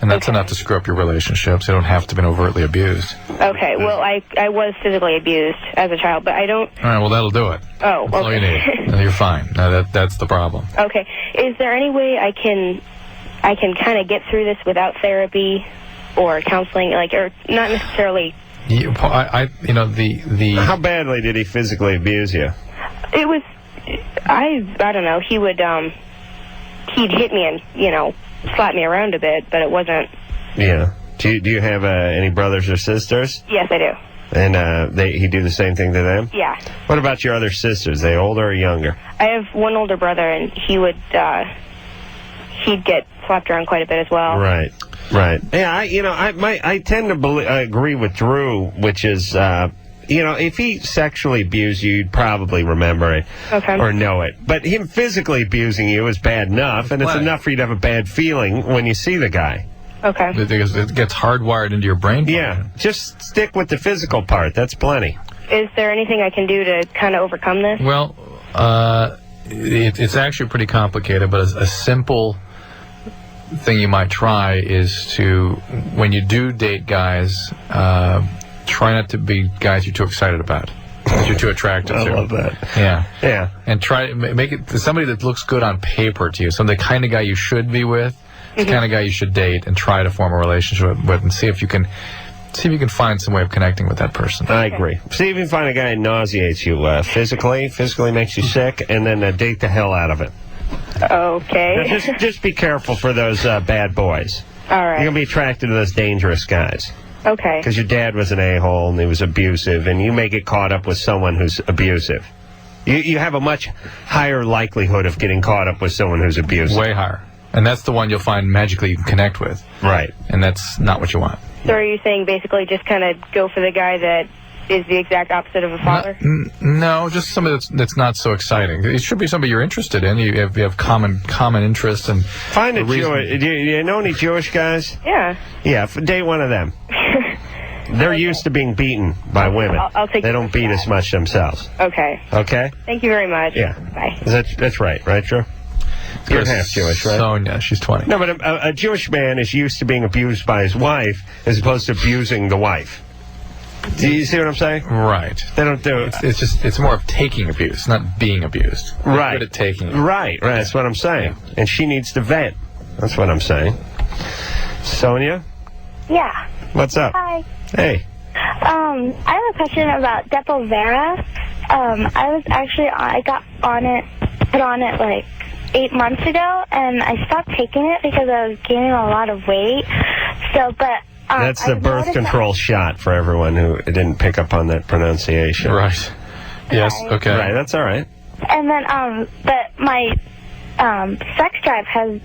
And that's enough to screw up your relationships. You don't have to have been overtly abused. Okay, well, I was physically abused as a child, but I don't... All right, well, that'll do it. Oh, that's all you need. No, you're fine. No, that's the problem. Okay. Is there any way I can kind of get through this without therapy or counseling, or not necessarily... How badly did he physically abuse you? It was... I don't know. He would, he'd hit me and, slap me around a bit, but it wasn't... Yeah. Do you have any brothers or sisters? Yes, I do. And he do the same thing to them? Yeah. What about your other sisters? They older or younger? I have one older brother, and he would, he'd get slapped around quite a bit as well. Right. Yeah, I tend to agree with Drew, which is... if he sexually abused you, you'd probably remember it or know it. But him physically abusing you is bad enough, and it's enough for you to have a bad feeling when you see the guy. Okay. It gets hardwired into your brain. Yeah, just stick with the physical part. That's plenty. Is there anything I can do to kind of overcome this? Well, it's actually pretty complicated, but a simple thing you might try is to, when you do date guys... try not to be guys you're too excited about, that you're too attracted to. I love that. Yeah. And try to make it somebody that looks good on paper to you, the kind of guy you should be with, the kind of guy you should date, and try to form a relationship with, and see if you can find some way of connecting with that person. I agree. See if you can find a guy who nauseates you physically makes you sick, and then date the hell out of it. Okay. Now, just be careful for those bad boys. All right. You're going to be attracted to those dangerous guys. Okay. Because your dad was an a-hole and he was abusive, and you may get caught up with someone who's abusive. You have a much higher likelihood of getting caught up with someone who's abusive. Way higher. And that's the one you'll find magically you can connect with. Right. And that's not what you want. So are you saying basically just kind of go for the guy that is the exact opposite of a father? No, just somebody that's not so exciting. It should be somebody you're interested in. You have common interests and find a Jewish. Do you know any Jewish guys? Yeah. Yeah, date one of them. They're used to being beaten by women. I'll take they don't beat as much themselves. Okay. Okay? Thank you very much. Yeah. Bye. That's right, Drew? You're half Jewish, right? Sonia, she's 20. No, but a Jewish man is used to being abused by his wife as opposed to abusing the wife. Do you see what I'm saying? Right. They don't do it. It's more of taking abuse, not being abused. They're Right. good at taking it. Right. That's what I'm saying. And she needs to vent. That's what I'm saying. Sonia? Yeah. What's up? Hi. Hey. I have a question about Depo-Vera. I got put on it like 8 months ago, and I stopped taking it because I was gaining a lot of weight. That's the birth control shot for everyone who didn't pick up on that pronunciation. Right. Yes, okay. Right, that's all right. And then, but my sex drive has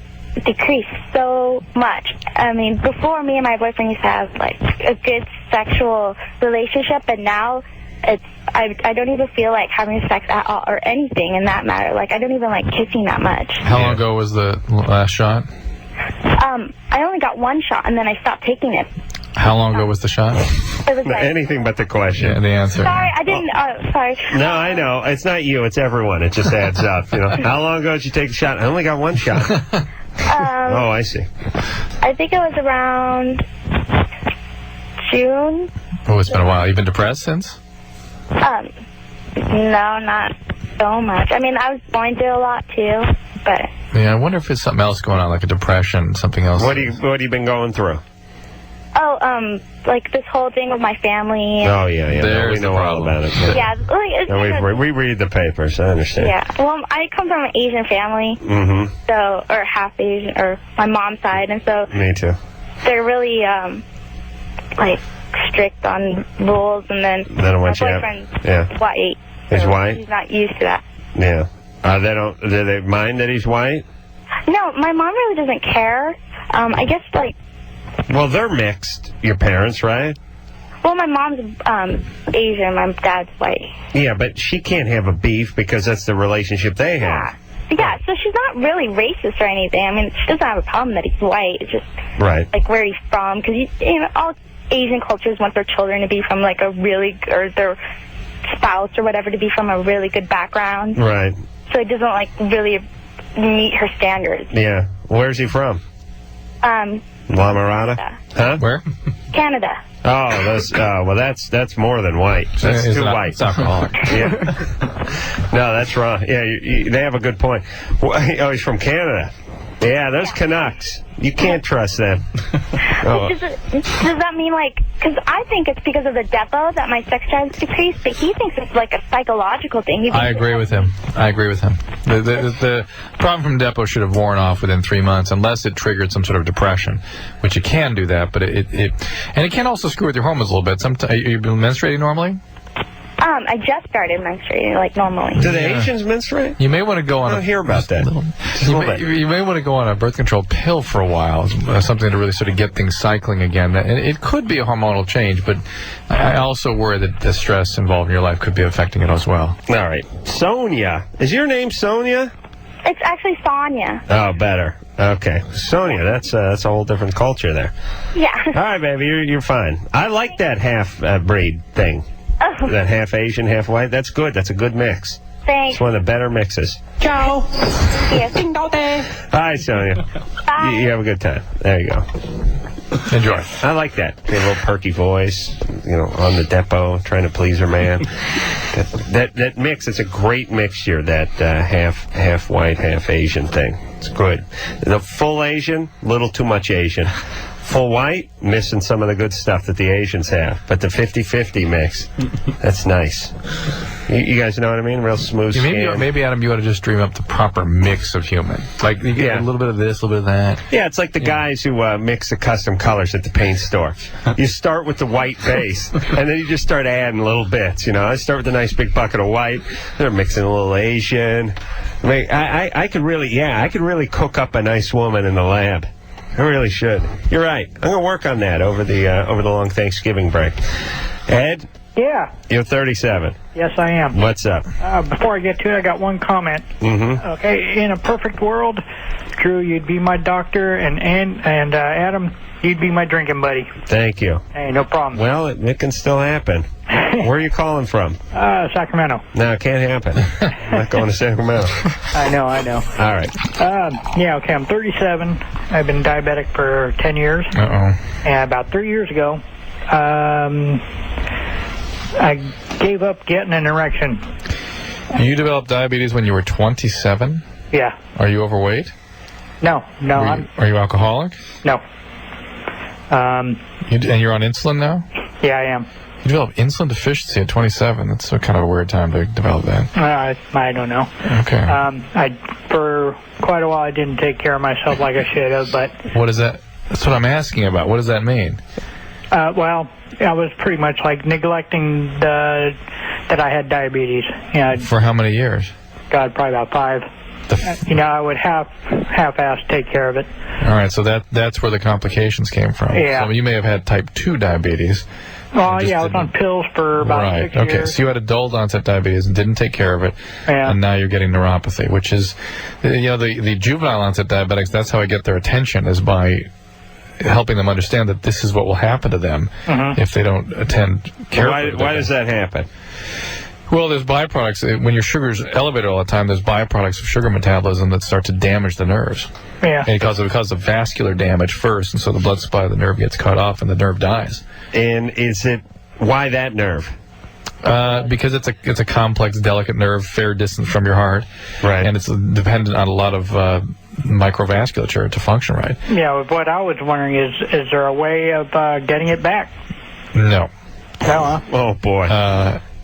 decreased so much. I mean, before me and my boyfriend used to have like a good sexual relationship, and now I don't even feel like having sex at all or anything in that matter. Like, I don't even like kissing that much. How long ago was the last shot? I only got one shot, and then I stopped taking it. How long ago was the shot? It was like, anything but the question. Yeah, the answer. sorry, I didn't. Sorry. No, I know. It's not you. It's everyone. It just adds up. You know. How long ago did you take the shot? I only got one shot. Oh, I see. I think it was around June. Oh, it's been a while. You've been depressed since? No, not so much. I mean, I was going through a lot too, but. Yeah, I wonder if it's something else going on, like a depression, something else. What have you been going through? Oh, like this whole thing with my family. Oh, yeah. No, we know all about it. Yeah, like, we read the papers. I understand. Yeah, well, I come from an Asian family, so, or half Asian, or my mom's side, and so. Me too. They're really, like, strict on rules, and then my boyfriend's white. He's so white? He's not used to that. Yeah. Do they mind that he's white? No, my mom really doesn't care. I guess, like... Well, they're mixed, your parents, right? Well, my mom's Asian, my dad's white. Yeah, but she can't have a beef because that's the relationship they have. Yeah, so she's not really racist or anything. I mean, she doesn't have a problem that he's white. It's just, like, where he's from. Because, you know, all Asian cultures want their children to be from, like, a really... or their spouse or whatever to be from a really good background. Right. So it doesn't, like, really meet her standards. Yeah. Where's he from? La Mirada? Huh? Where? Canada. Oh, that's more than white. That's too white. It's alcoholic. Yeah. No, that's wrong. Yeah, they have a good point. Oh, he's from Canada. Yeah, those Canucks. You can't trust them. Does that mean, like, because I think it's because of the Depo that my sex drive decreased, but he thinks it's like a psychological thing. I agree with him. The problem from Depo should have worn off within 3 months, unless it triggered some sort of depression, which it can do that, but it can also screw with your hormones a little bit. Are you menstruating normally? I just started menstruating, like, normally. Do the Asians menstruate? You may want to go on. I don't hear about that. You may want to go on a birth control pill for a while, something to really sort of get things cycling again. And it could be a hormonal change, but I also worry that the stress involved in your life could be affecting it as well. All right. Sonia. Is your name Sonia? It's actually Sonia. Oh, better. Okay. Sonia, that's a whole different culture there. Yeah. All right, baby, you're fine. I like that half-breed thing. Oh. That half Asian, half white. That's good. That's a good mix. Thanks. It's one of the better mixes. Ciao. Yes. Hi, Sonia. Bye. You have a good time. There you go. Enjoy. I like that. A little perky voice, on the Depo, trying to please her man. That mix, it's a great mixture, that half white, half Asian thing. It's good. The full Asian, little too much Asian. full white, missing some of the good stuff that the Asians have. But the 50-50 mix, that's nice. You guys know what I mean? Real smooth skin. Maybe, Adam, you ought to just dream up the proper mix of human. Like, you get a little bit of this, a little bit of that. Yeah, it's like the guys who mix the custom colors at the paint store. You start with the white base, and then you just start adding little bits, you know. I start with a nice big bucket of white. They're mixing a little Asian. I mean, I could really cook up a nice woman in the lab. I really should. You're right. I'm going to work on that over the long Thanksgiving break. Ed? Yeah. You're 37. Yes, I am. What's up? Before I get to it, I got one comment. Mm-hmm. Okay, in a perfect world, Drew, you'd be my doctor, and Adam, you'd be my drinking buddy. Thank you. Hey, no problem. Well, it can still happen. Where are you calling from? Sacramento. No, it can't happen. I'm not going to Sacramento. I know. All right. Yeah, okay, I'm 37. I've been diabetic for 10 years. Uh-oh. And about 3 years ago, I gave up getting an erection. You developed diabetes when you were 27? Yeah. Are you overweight? No. Are you alcoholic? No. And you're on insulin now? Yeah, I am. You developed insulin deficiency at 27. That's kind of a weird time to develop that. I don't know. Okay. For quite a while, I didn't take care of myself like I should have, but... What is that? That's what I'm asking about. What does that mean? Well, I was pretty much like neglecting that I had diabetes. For how many years? God, probably about 5. I would half-ass take care of it. All right, so that's where the complications came from. Yeah. So you may have had type 2 diabetes. Well, yeah, I was on pills for about 6 years. Okay, so you had adult onset diabetes and didn't take care of it, and now you're getting neuropathy, which is, the juvenile onset diabetics, that's how I get their attention, is by helping them understand that this is what will happen to them if they don't attend care. Why does that happen? Well, there's byproducts. When your sugar's elevated all the time, there's byproducts of sugar metabolism that start to damage the nerves. Yeah. And it causes vascular damage first, and so the blood supply of the nerve gets cut off and the nerve dies. And why that nerve? Because it's a complex, delicate nerve, fair distance from your heart. Right. And it's dependent on a lot of microvasculature to function right. Yeah, what I was wondering is there a way of getting it back? No. No, Oh, boy.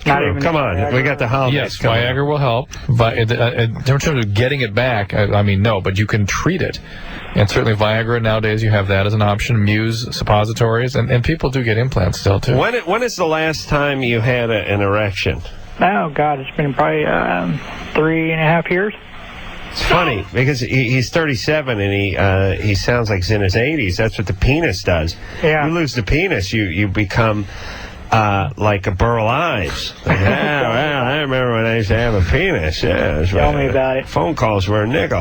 Come on, we got the holidays. Yes, Viagra will help, but in terms of getting it back, I mean, no, but you can treat it. And certainly Viagra, nowadays you have that as an option, Muse suppositories, and people do get implants still, too. When is the last time you had an erection? Oh, God, it's been probably 3.5 years. It's funny, because he's 37 and he sounds like he's in his 80s. That's what the penis does. Yeah. You lose the penis, you become... like a Burl Ives. Like, well, I remember when I used to have a penis. Yeah, Tell me about it. Phone calls were a nickel.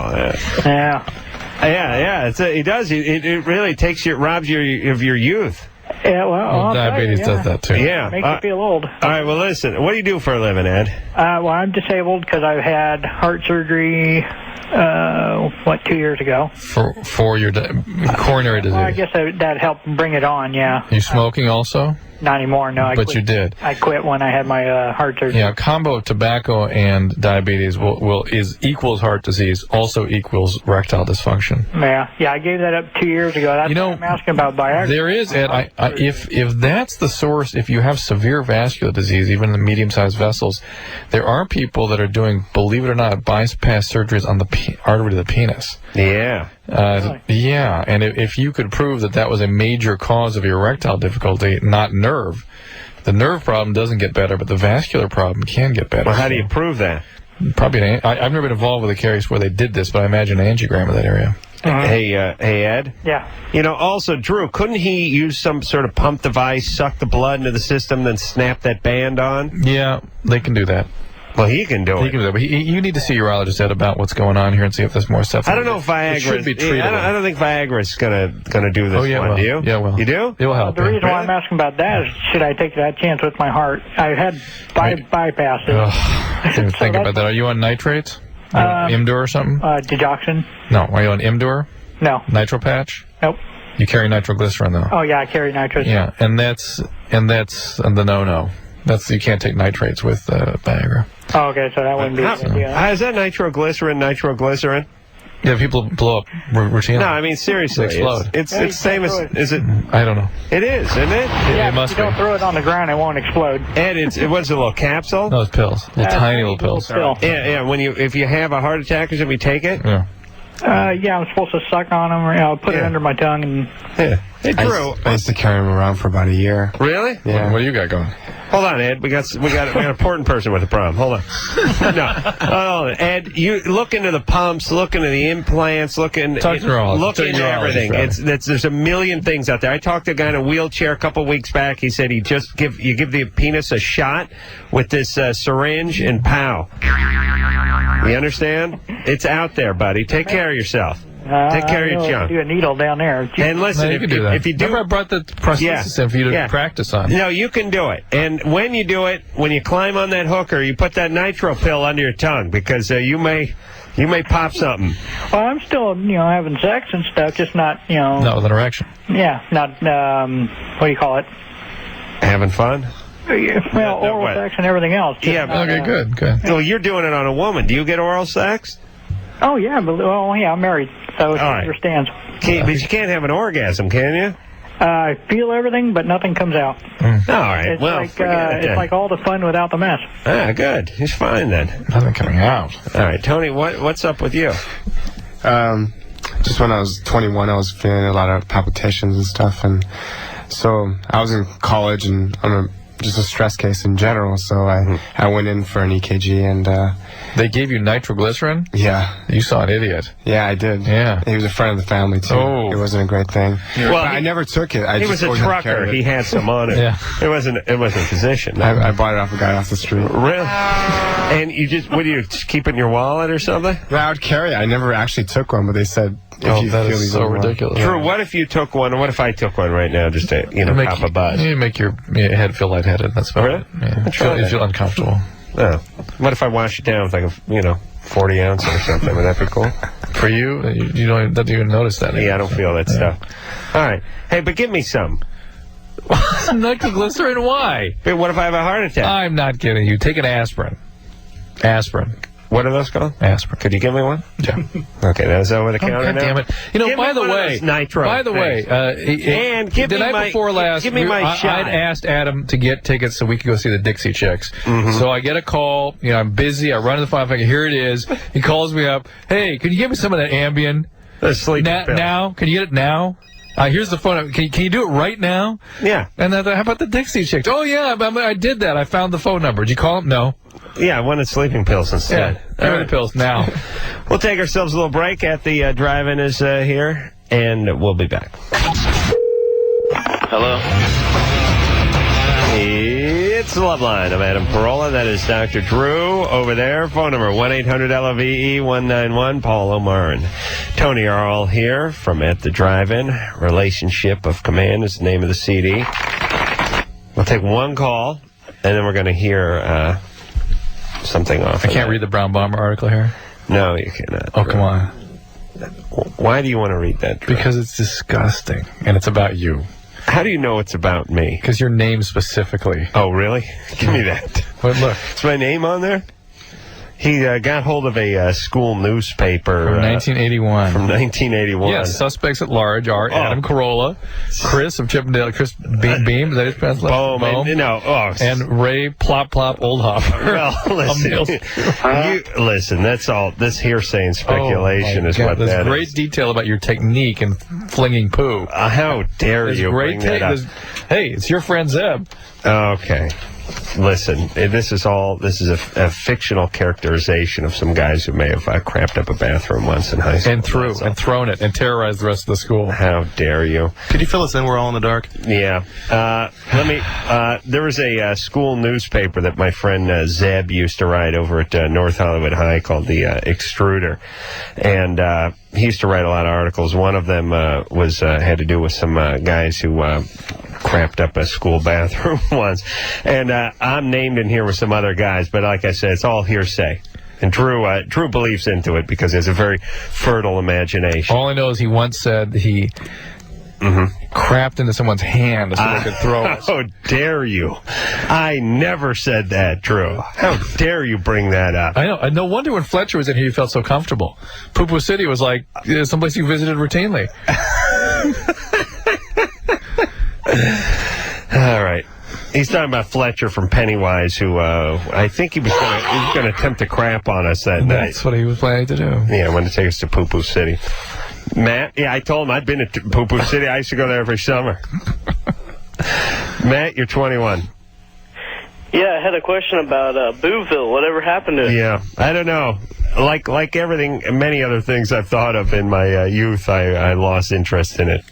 Yeah. It does. It really robs you of your youth. Yeah, well diabetes does that too. Yeah. Makes you feel old. All right, well, listen. What do you do for a living, Ed? Well, I'm disabled because I've had heart surgery, 2 years ago. For your coronary disease? Well, I guess that helped bring it on, yeah. Are you smoking also? Not anymore, no. But you did. I quit when I had my heart surgery. Yeah, a combo of tobacco and diabetes equals heart disease, also equals erectile dysfunction. Yeah, I gave that up 2 years ago. That's what I'm asking about Viagra. There is, Ed, if that's the source, if you have severe vascular disease, even in the medium-sized vessels, there are people that are doing, believe it or not, bypass surgeries on the artery to the penis. Yeah. Really? Yeah, and if you could prove that was a major cause of your erectile difficulty, not nerve, the nerve problem doesn't get better, but the vascular problem can get better. Well, how do you prove that? Probably, I've never been involved with a case where they did this, but I imagine an angiogram in that area. Hey, Ed? Yeah. Also, Drew, couldn't he use some sort of pump device, suck the blood into the system, then snap that band on? Yeah, they can do that. Well, he can do it. He can do it, but you need to see your urologist, Ed, about what's going on here and see if there's more stuff. I don't know if Viagra should be treatable. I don't think Viagra is gonna do this one. Do you? Yeah, well. You do? It will help. The reason why I'm asking about that is, should I take that chance with my heart? I had bypassed it. I didn't think about that. Are you on nitrates? Imdur or something? Digoxin. No. Are you on Imdur? No. Nitro patch? Nope. You carry nitroglycerin, though. Oh, yeah, I carry nitroglycerin. Yeah, and that's the no-no. You can't take nitrates with Viagra. Oh, okay, so that wouldn't be a good deal. Is that nitroglycerin? Yeah, people blow up routinely. No, I mean seriously, They explode. It's same as is it? I don't know. It is, isn't it? Yeah, it must if you don't throw it on the ground, it won't explode. And it was a little capsule. No, it's pills. Tiny little pills. Pill. Yeah. If you have a heart attack or something, you take it. Yeah. Yeah, I'm supposed to suck on them, or put it under my tongue, and Yeah. Hey, Drew. I used to carry him around for about a year. Really? Yeah. What do you got going? Hold on, Ed. We got an important person with a problem. Hold on. No. Hold on. Ed, you look into the pumps, look into the implants, look into everything. There's a million things out there. I talked to a guy in a wheelchair a couple weeks back. He said you give the penis a shot with this syringe and pow. You understand? It's out there, buddy. Take care of yourself. Take care of your junk. Do a needle down there. And listen, you can do that. if you do, remember I brought the prosthesis in for you to practice on. No, you can do it. And when you do it, when you climb on that hooker, you put that nitro pill under your tongue because you may pop something. Well, I'm still, having sex and stuff, just not, Not with an erection. Yeah, not, what do you call it? Having fun? Well, oral sex and everything else. Yeah. Okay, good. Well, you're doing it on a woman. Do you get oral sex? Oh, yeah, I'm married, so she understands. But you can't have an orgasm, can you? I feel everything, but nothing comes out. All right. It's like all the fun without the mess. Ah, good. He's fine then. Nothing coming out. All right, Tony. What's up with you? Just when I was 21, I was feeling a lot of palpitations and stuff, and so I was in college and I'm just a stress case in general. So I went in for an EKG and. They gave you nitroglycerin? Yeah. You saw an idiot. Yeah, I did. Yeah. He was a friend of the family, too. Oh. It wasn't a great thing. Well, I never took it. He was a trucker. He had some on it. Yeah. It wasn't a physician. No. I bought it off a guy off the street. Really? And you what do you keep it in your wallet or something? Well, I would carry it. I never actually took one, but they said if you that feel is these so ridiculous. Drew, what if you took one, or what if I took one right now just to, pop a buzz? You make your head feel lightheaded. That's about it. Yeah. You feel uncomfortable. No. What if I wash it down with like a, 40 ounce or something? Would that be cool? For you? You don't even notice that. Yeah, I don't feel that stuff. All right. Hey, but give me some. Nitroglycerin? Why? But what if I have a heart attack? I'm not kidding you. Take an aspirin. Aspirin. What are those called? Aspirin. Could you give me one? Yeah. Okay, now is that over the counter God now? damn it. By the way, and give the me night before last, give me my shot. I'd asked Adam to get tickets so we could go see the Dixie Chicks. Mm-hmm. So I get a call. I'm busy. I run to the phone. I'm like, here it is. He calls me up. Hey, can you give me some of that Ambien? The sleeping pill. Now? Can you get it now? Here's the phone. Can you do it right now? Yeah. And how about the Dixie Chicks? Oh, yeah, I did that. I found the phone number. Did you call him? No. Yeah, I wanted sleeping pills instead. Yeah, give me the pills now. We'll take ourselves a little break at the drive-in is here, and we'll be back. Hello? It's Loveline. I'm Adam Carolla. That is Dr. Drew over there. Phone number 1-800-LOVE-191. Paul Omar and Tony are all here from At the Drive-In. Relationship of Command is the name of the CD. We'll take one call, and then we're going to hear something off. I can't read the Brown Bomber article here. No, you cannot. Oh, come on. Why do you want to read that, Drew? Because it's disgusting, and it's about you. How do you know it's about me? Because your name specifically. Oh, really? Give me that. But look. Is my name on there? He got hold of a school newspaper. From 1981. From 1981. Yes, suspects at large are Adam Carolla, Chris of Chippendale, Chris Beam, is that his past last name? And Ray Plop Plop Oldhopper. Well, listen, that's all. This hearsay and speculation is what that is. There's great detail about your technique in flinging poo. How dare you bring that up? Hey, it's your friend Zeb. Okay. Listen, this is a fictional characterization of some guys who may have crapped up a bathroom once in high school. And thrown it and terrorized the rest of the school. How dare you? Could you fill us in? We're all in the dark. Yeah. There was a school newspaper that my friend Zeb used to write over at North Hollywood High called the Extruder. And he used to write a lot of articles. One of them had to do with some guys who crapped up a school bathroom once. And I'm named in here with some other guys, but like I said, it's all hearsay. And Drew believes into it because he has a very fertile imagination. All I know is he once said he crapped into someone's hand so they could throw it. How dare you? I never said that, Drew. How dare you bring that up? I know. No wonder when Fletcher was in here, you felt so comfortable. Poo-Poo City was like someplace you visited routinely. All right. He's talking about Fletcher from Pennywise, who I think he was going to attempt to crap on us that night. That's what he was planning to do. Yeah, wanted to take us to Poo-Poo City. Matt, yeah, I told him I'd been to Poo-Poo City. I used to go there every summer. Matt, you're 21. Yeah, I had a question about Booville. Whatever happened to it? Yeah, I don't know. Like everything, many other things I've thought of in my youth, I lost interest in it.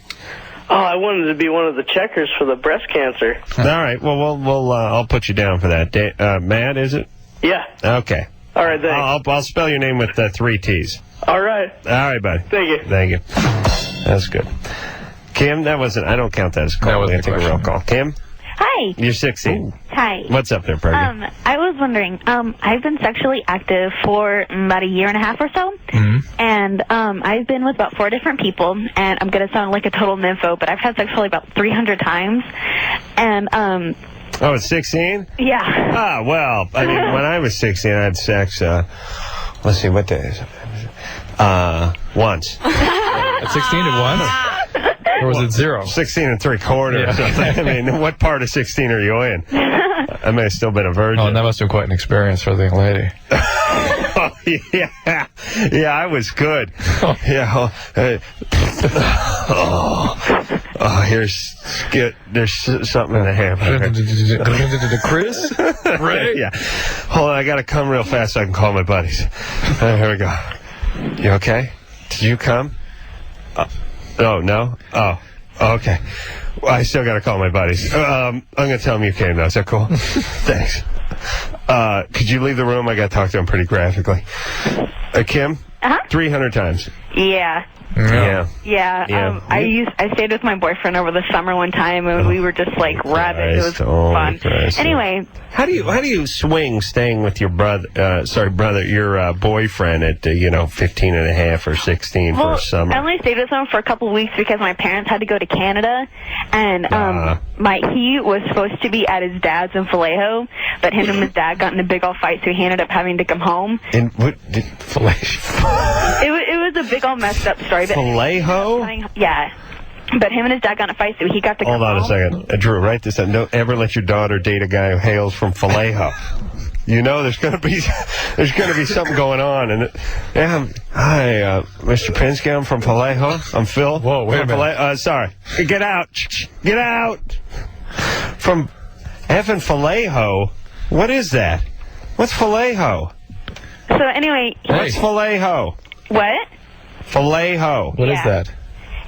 Oh, I wanted to be one of the checkers for the breast cancer. All right, well, I'll put you down for that. Matt, is it? Yeah. Okay. All right, thanks. I'll spell your name with 3 T's. All right. All right, buddy. Thank you. Thank you. That's good. Kim, that wasn't. I don't count that as a call. We're going to take a real call. Kim? Hi. You're 16. Hi. What's up there, Purdy? I was wondering, I've been sexually active for about a year and a half or so, and I've been with about 4 different people, and I'm going to sound like a total nympho, but I've had sex probably about 300 times, and Oh, it's 16? yeah. Ah, well, I mean, when I was 16, I had sex, let's see, what day is it? Once. At 16 at once? Or was it 0? 16 and 3/4. Yeah. I mean, what part of 16 are you in? I may have still been a virgin. Oh, and that must have been quite an experience for the young lady. Oh, yeah, I was good. Yeah. There's something in the hair. Chris? Right? Yeah. Hold on, I gotta come real fast so I can call my buddies. Here we go. You okay? Did you come? Oh, no? Oh, okay. Well, I still gotta call my buddies. I'm gonna tell them you came now. Is that cool? Thanks. Could you leave the room? I gotta talk to him pretty graphically. Kim? 300 times. Yeah. Yeah. Yeah. I stayed with my boyfriend over the summer one time, and we were just like rabid. It was fun. Christ. Anyway. How do you swing staying with your your boyfriend at 15 and a half or 16 for a summer? I only stayed with him for a couple of weeks because my parents had to go to Canada, and he was supposed to be at his dad's in Vallejo, but him and his dad got in a big old fight, so he ended up having to come home. And what did It was a big old messed up story. Vallejo? Yeah. But him and his dad got in a fight, so he got to come home. Hold on a second. Drew, write this down. Don't ever let your daughter date a guy who hails from Vallejo. There's going to be something going on. And hi, Mr. Pinsky, I'm from Vallejo. I'm Phil. Whoa, wait a minute. Sorry. Get out. Get out. From effing Vallejo? What is that? What's Vallejo? So anyway. What's Vallejo? What? Vallejo. What is that?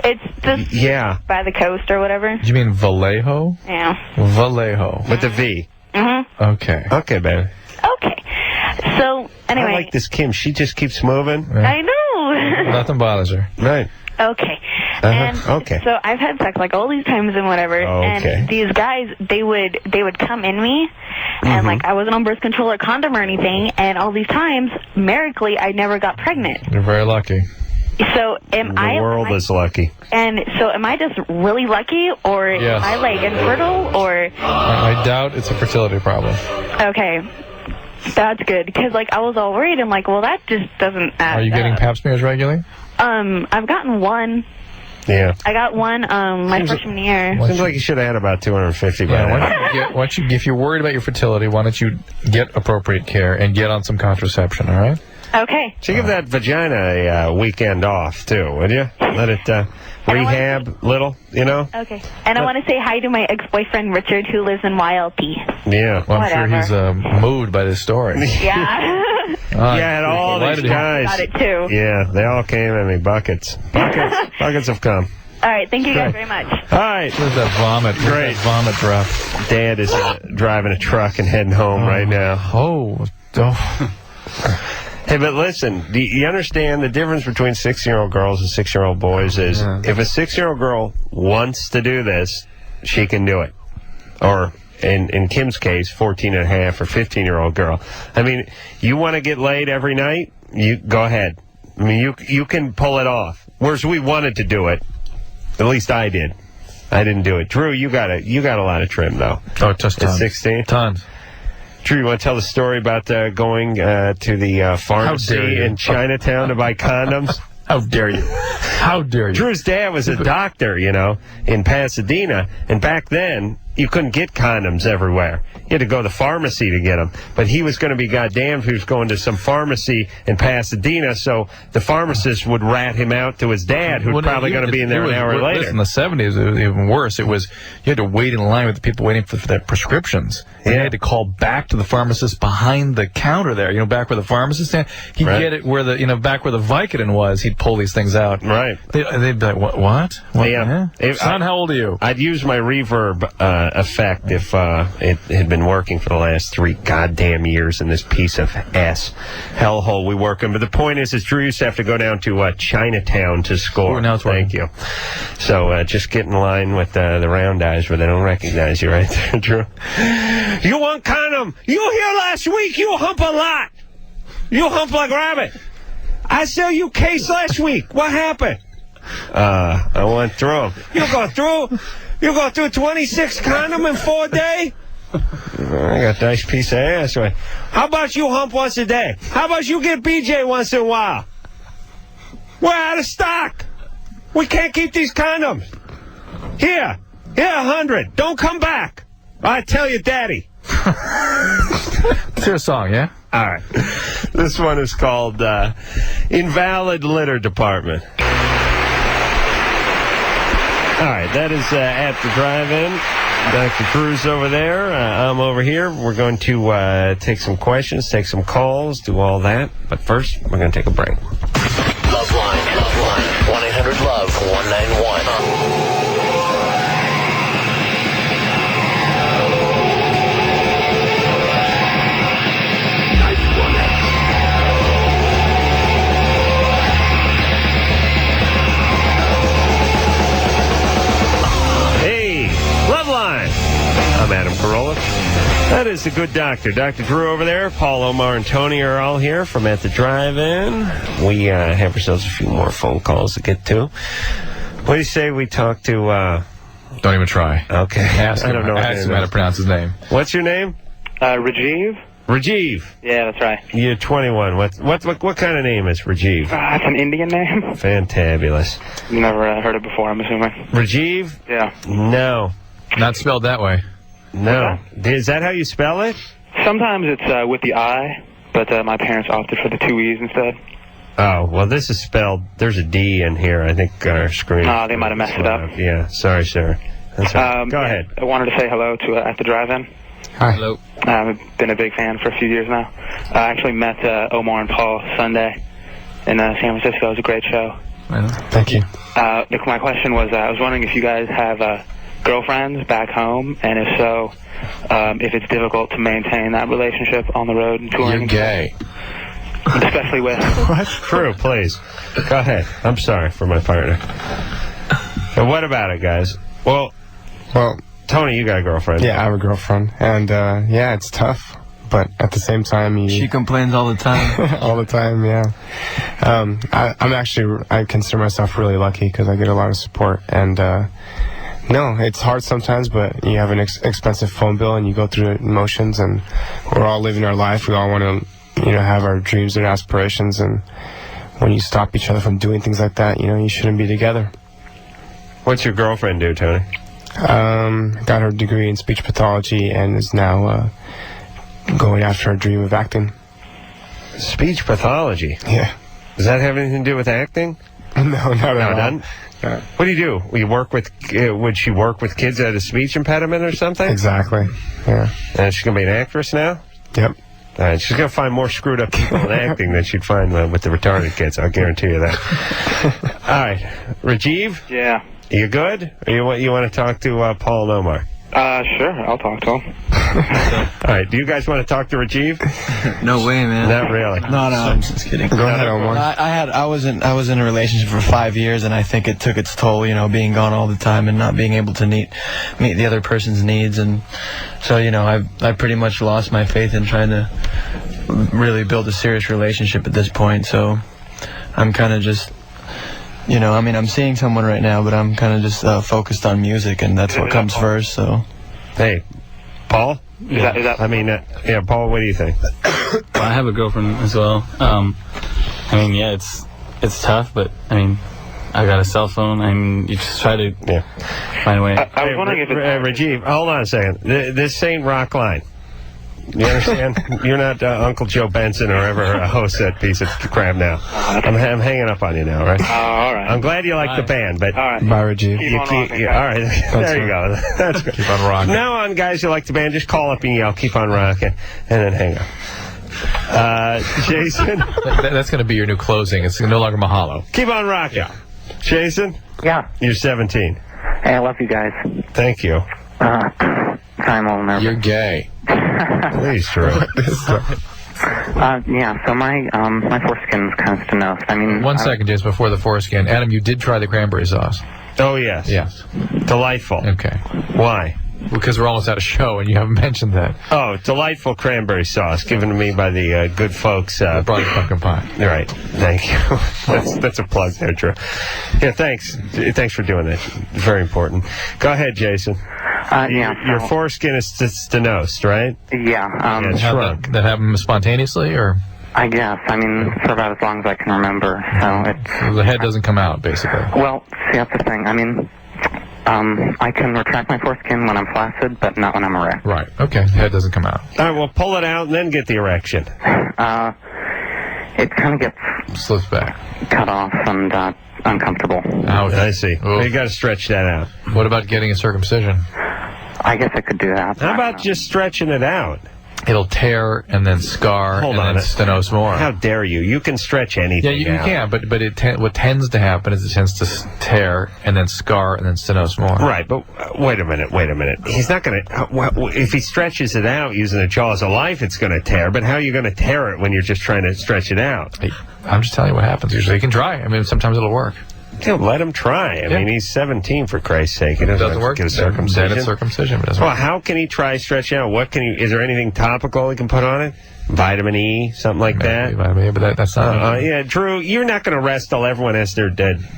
It's just by the coast or whatever. Do you mean Vallejo? Yeah. Vallejo. With the V. Mm-hmm. Okay. Okay, baby. Okay. So, anyway. I like this Kim. She just keeps moving. Yeah. I know. Nothing bothers her. Right. Okay. And so I've had sex like all these times and whatever. And these guys, they would come in me, and like I wasn't on birth control or condom or anything, and all these times, miraculously, I never got pregnant. You're very lucky. So the world is lucky. And so am I just really lucky, or am I like infertile, or? I doubt it's a fertility problem. Okay. That's good, because like I was all worried. I'm like, well, that just doesn't add Are you getting up. pap smears regularly? I've gotten one. Yeah. I got one my freshman year. Seems like you should have had about 250 by now. Why don't you, if you're worried about your fertility, why don't you get appropriate care and get on some contraception, all right? Okay. So give that vagina a weekend off, too, would you? Let it rehab little, Okay. And I want to say hi to my ex-boyfriend, Richard, who lives in YLP. Yeah. Well, I'm sure he's moved by this story. Yeah. And all these guys. Got it, too. Yeah, they all came at me. Buckets have come. All right. Thank you guys very much. All right. There's that vomit. Great. Vomit drop. Dad is driving a truck and heading home right now. Hey, but listen, do you understand the difference between 16-year-old girls and 6-year-old boys is if a 6-year-old girl wants to do this, she can do it. Or, in Kim's case, 14 and a half or 15-year-old girl. I mean, you want to get laid every night? You go ahead. I mean, you can pull it off. Whereas we wanted to do it. At least I did. I didn't do it. Drew, you got a lot of trim, though. Oh, just tons. 16? Tons. Drew, you want to tell the story about going to the pharmacy in Chinatown to buy condoms? How dare you? How dare you? Drew's dad was a doctor, in Pasadena, and back then, you couldn't get condoms everywhere. You had to go to the pharmacy to get them. But he was going to be goddamned if he was going to some pharmacy in Pasadena, so the pharmacist would rat him out to his dad, who's probably going to be in there an hour later. In the 70s, it was even worse. It was, you had to wait in line with the people waiting for their prescriptions. And you had to call back to the pharmacist behind the counter there, back where the pharmacist stand. He'd get it where the, back where the Vicodin was, he'd pull these things out. Right. They'd be like, what? Yeah. Son, how old are you? I'd use my reverb effect if it had been working for the last 3 goddamn years in this piece of ass hellhole we work in. But the point is Drew used to have to go down to Chinatown to score. Now it's Thank you. So just get in line with the round eyes where they don't recognize you right there, Drew. You want condom? You were here last week. You hump a lot. You hump like a rabbit. I saw you case last week. What happened? I went through them. You go through 26 condom in 4 days? I got a nice piece of ass. How about you hump once a day? How about you get BJ once in a while? We're out of stock. We can't keep these condoms. Here, 100. Don't come back. I tell you, Daddy. It's your song, yeah? All right. This one is called Invalid Litter Department. All right, that is at the drive-in. Dr. Cruz over there. I'm over here. We're going to take some questions, take some calls, do all that. But first, we're going to take a break. Loveline. 1-800-LOVE-191. I'm Adam Carolla. That is the good doctor. Dr. Drew over there. Paul, Omar, and Tony are all here from At the Drive-In. We have ourselves a few more phone calls to get to. What do you say we talk to... Don't even try. Okay. Ask him how to pronounce his name. What's your name? Rajiv. Rajiv. Yeah, that's right. You're 21. What kind of name is Rajiv? It's an Indian name. Fantabulous. Never heard it before, I'm assuming. Rajiv? Yeah. No. Not spelled that way. No. Is that how you spell it? Sometimes it's with the I, but my parents opted for the 2 E's instead. Oh, well, this is spelled... There's a D in here. I think our screen... Oh, they might have messed it up. Yeah, sorry, sir. That's right. Go ahead. I wanted to say hello to At the Drive-In. Hi. Hello. I've been a big fan for a few years now. I actually met Omar and Paul Sunday in San Francisco. It was a great show. Thank you. My question was, I was wondering if you guys have girlfriends back home, and if so, if it's difficult to maintain that relationship on the road and touring. You're gay. Especially with... What? True, please. Go ahead. I'm sorry for my partner. And what about it, guys? Well, Tony, you got a girlfriend. Yeah, I have a girlfriend. And, yeah, it's tough. But at the same time, She complains all the time. all the time, yeah. I consider myself really lucky because I get a lot of support. And, no, it's hard sometimes, but you have an expensive phone bill and you go through emotions, and we're all living our life. We all want to, have our dreams and aspirations, and when you stop each other from doing things like that, you shouldn't be together. What's your girlfriend do, Tony? Got her degree in speech pathology and is now going after her dream of acting. Speech pathology? Yeah. Does that have anything to do with acting? No, not at all. None? What do you do? Would she work with kids that have a speech impediment or something? Exactly, yeah. And she's going to be an actress now? Yep. She's going to find more screwed up people in acting than she'd find with the retarded kids, I'll guarantee you that. All right. Rajiv? Yeah. You good? Or you want to talk to Paul and Omar? Sure, I'll talk to him. All right, do you guys want to talk to Rajiv? No way, man. Not really. No, I'm just kidding. Go ahead, Omar. I was in a relationship for 5 years, and I think it took its toll, being gone all the time and not being able to meet the other person's needs, and so I pretty much lost my faith in trying to really build a serious relationship at this point. So I'm kind of just You know, I mean, I'm seeing someone right now, but I'm kind of just focused on music, and that's what comes first, so. Hey, Paul? Is that I mean, yeah, Paul, what do you think? Well, I have a girlfriend as well. I mean, yeah, it's tough, but, I mean, I got a cell phone. I mean, you just try to find a way. I was wondering if Rajiv, hold on a second. This ain't Rockline. You understand? You're not Uncle Joe Benson or ever hosts that piece of crap now. I'm hanging up on you now, right? all right. I'm glad you like the band, but... All right. Bye, Rajiv. All right, there you go. That's good. Keep on rocking. Now on, guys who like the band, just call up and yell, keep on rocking, and then hang up. Jason? That's going to be your new closing. It's no longer Mahalo. Keep on rocking. Yeah. Jason? Yeah. You're 17. Hey, I love you guys. Thank you. Time will never. You're gay. Please, Drew. Yeah, so my foreskin's kind of stenosed. I mean... One second, just before the foreskin. Adam, you did try the cranberry sauce. Oh, yes. Yes. Delightful. Okay. Why? Because we're almost out of show, and you haven't mentioned that. Oh, delightful cranberry sauce given to me by the good folks. Brought pumpkin pie. Right. Thank you. That's a plug there, Drew. Yeah, thanks. Thanks for doing that. Very important. Go ahead, Jason. Your foreskin is stenosed, right? Yeah. Shrunk. That happened spontaneously, or? I guess. I mean, for about as long as I can remember. So the head doesn't come out, basically. Well, see, that's the thing. I mean... I can retract my foreskin when I'm flaccid, but not when I'm erect. Right. Okay. The head doesn't come out. All right, well, pull it out and then get the erection. It kind of gets... Slips back. Cut off and uncomfortable. Ouch. I see. Well, you got to stretch that out. What about getting a circumcision? I guess I could do that. How about just stretching it out? It'll tear and then scar and then stenose more. How dare you? You can stretch anything. Yeah, you can, but what tends to happen is it tends to tear and then scar and then stenose more. Right, but wait a minute. He's not going to... If he stretches it out using the jaws of life, it's going to tear. But how are you going to tear it when you're just trying to stretch it out? I'm just telling you what happens. Usually you can try. I mean, sometimes it'll work. Yeah, let him try. I mean, he's 17, for Christ's sake. He doesn't work. Get a circumcision. Then it's circumcision, but it doesn't work. How can he try stretching out? Is there anything topical he can put on it? Vitamin E, something like that? Vitamin E, but that's not... yeah, Drew, you're not going to rest till everyone has their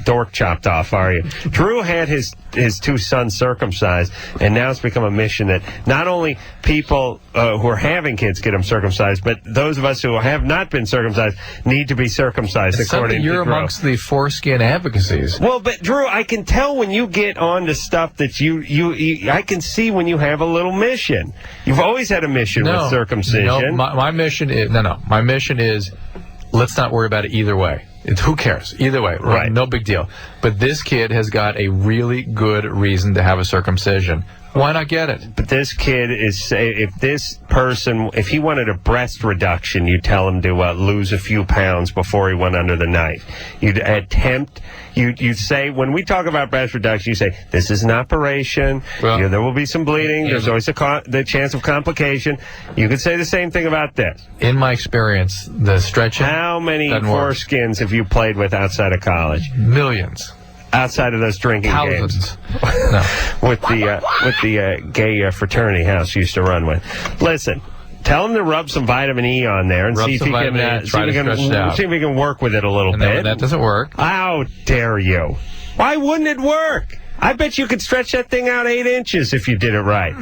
dork chopped off, are you? Drew had his two sons circumcised, and now it's become a mission that not only people who are having kids get them circumcised, but those of us who have not been circumcised need to be circumcised, according to Drew. You're amongst the foreskin advocacies. Well, but Drew, I can tell when you get on to stuff that I can see when you have a little mission. You've always had a mission with circumcision. No, my mission is my mission is let's not worry about it either way. Who cares? Either way, right? No big deal. But this kid has got a really good reason to have a circumcision. Why not get it? But this kid is, if he wanted a breast reduction, you'd tell him to lose a few pounds before he went under the knife. You'd say, when we talk about breast reduction, you say, this is an operation, there will be some bleeding, there's always the chance of complication. You could say the same thing about this. In my experience, the stretching... How many foreskins have you played with outside of college? Millions. Outside of those drinking games. No. with the gay fraternity house you used to run with. Listen, tell him to rub some vitamin E on there and see if he can work with it a little bit. That doesn't work. How dare you? Why wouldn't it work? I bet you could stretch that thing out 8 inches if you did it right.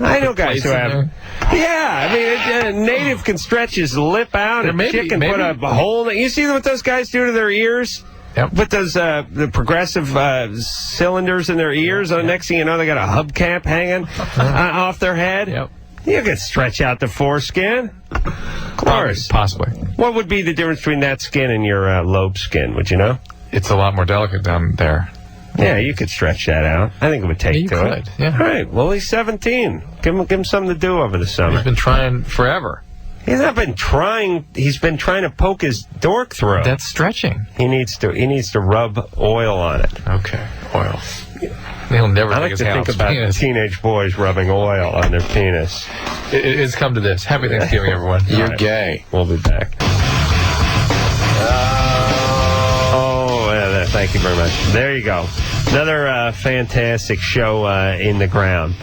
I know guys who have... Yeah, I mean, a native can stretch his lip out, and a chick can put a hole... You see what those guys do to their ears? Yep. Put those the progressive cylinders in their ears. Next thing you know, they got a hubcap hanging off their head. Yep. You could stretch out the foreskin. Of course. Possibly. What would be the difference between that skin and your lobe skin? Would you know? It's a lot more delicate down there. Yeah, you could stretch that out. I think it would take to it. Yeah. All right. Well, he's 17. Give him something to do over the summer. He's been trying forever. He's not been trying. He's been trying to poke his dork through. That's stretching. He needs to rub oil on it. Okay, oil. He'll never take his hand off his penis. I like to think about teenage boys rubbing oil on their penis. It's come to this. Happy Thanksgiving, everyone. You're gay. We'll be back. Thank you very much. There you go. Another fantastic show in the ground.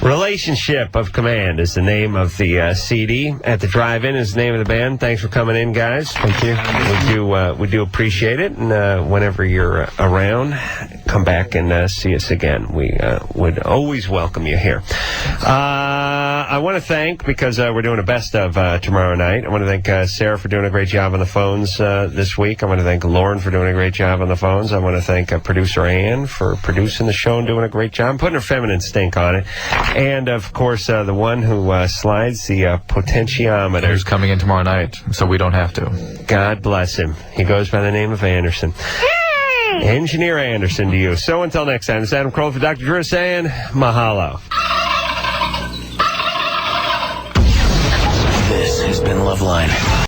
Relationship of Command is the name of the CD. At the Drive-In is the name of the band. Thanks for coming in, guys. Thank you. We do appreciate it. And whenever you're around, come back and see us again. We would always welcome you here. I want to thank, because we're doing a best of tomorrow night, I want to thank Sarah for doing a great job on the phones this week. I want to thank Lauren for doing a great job on the phones. I want to thank producer Ann for producing the show and doing a great job, putting her feminine stink on it. And, of course, the one who slides the potentiometer. Who's coming in tomorrow night, so we don't have to. God bless him. He goes by the name of Anderson. Engineer Anderson to you. So until next time, it's Adam Carolla for Dr. Drew saying mahalo. This has been Loveline.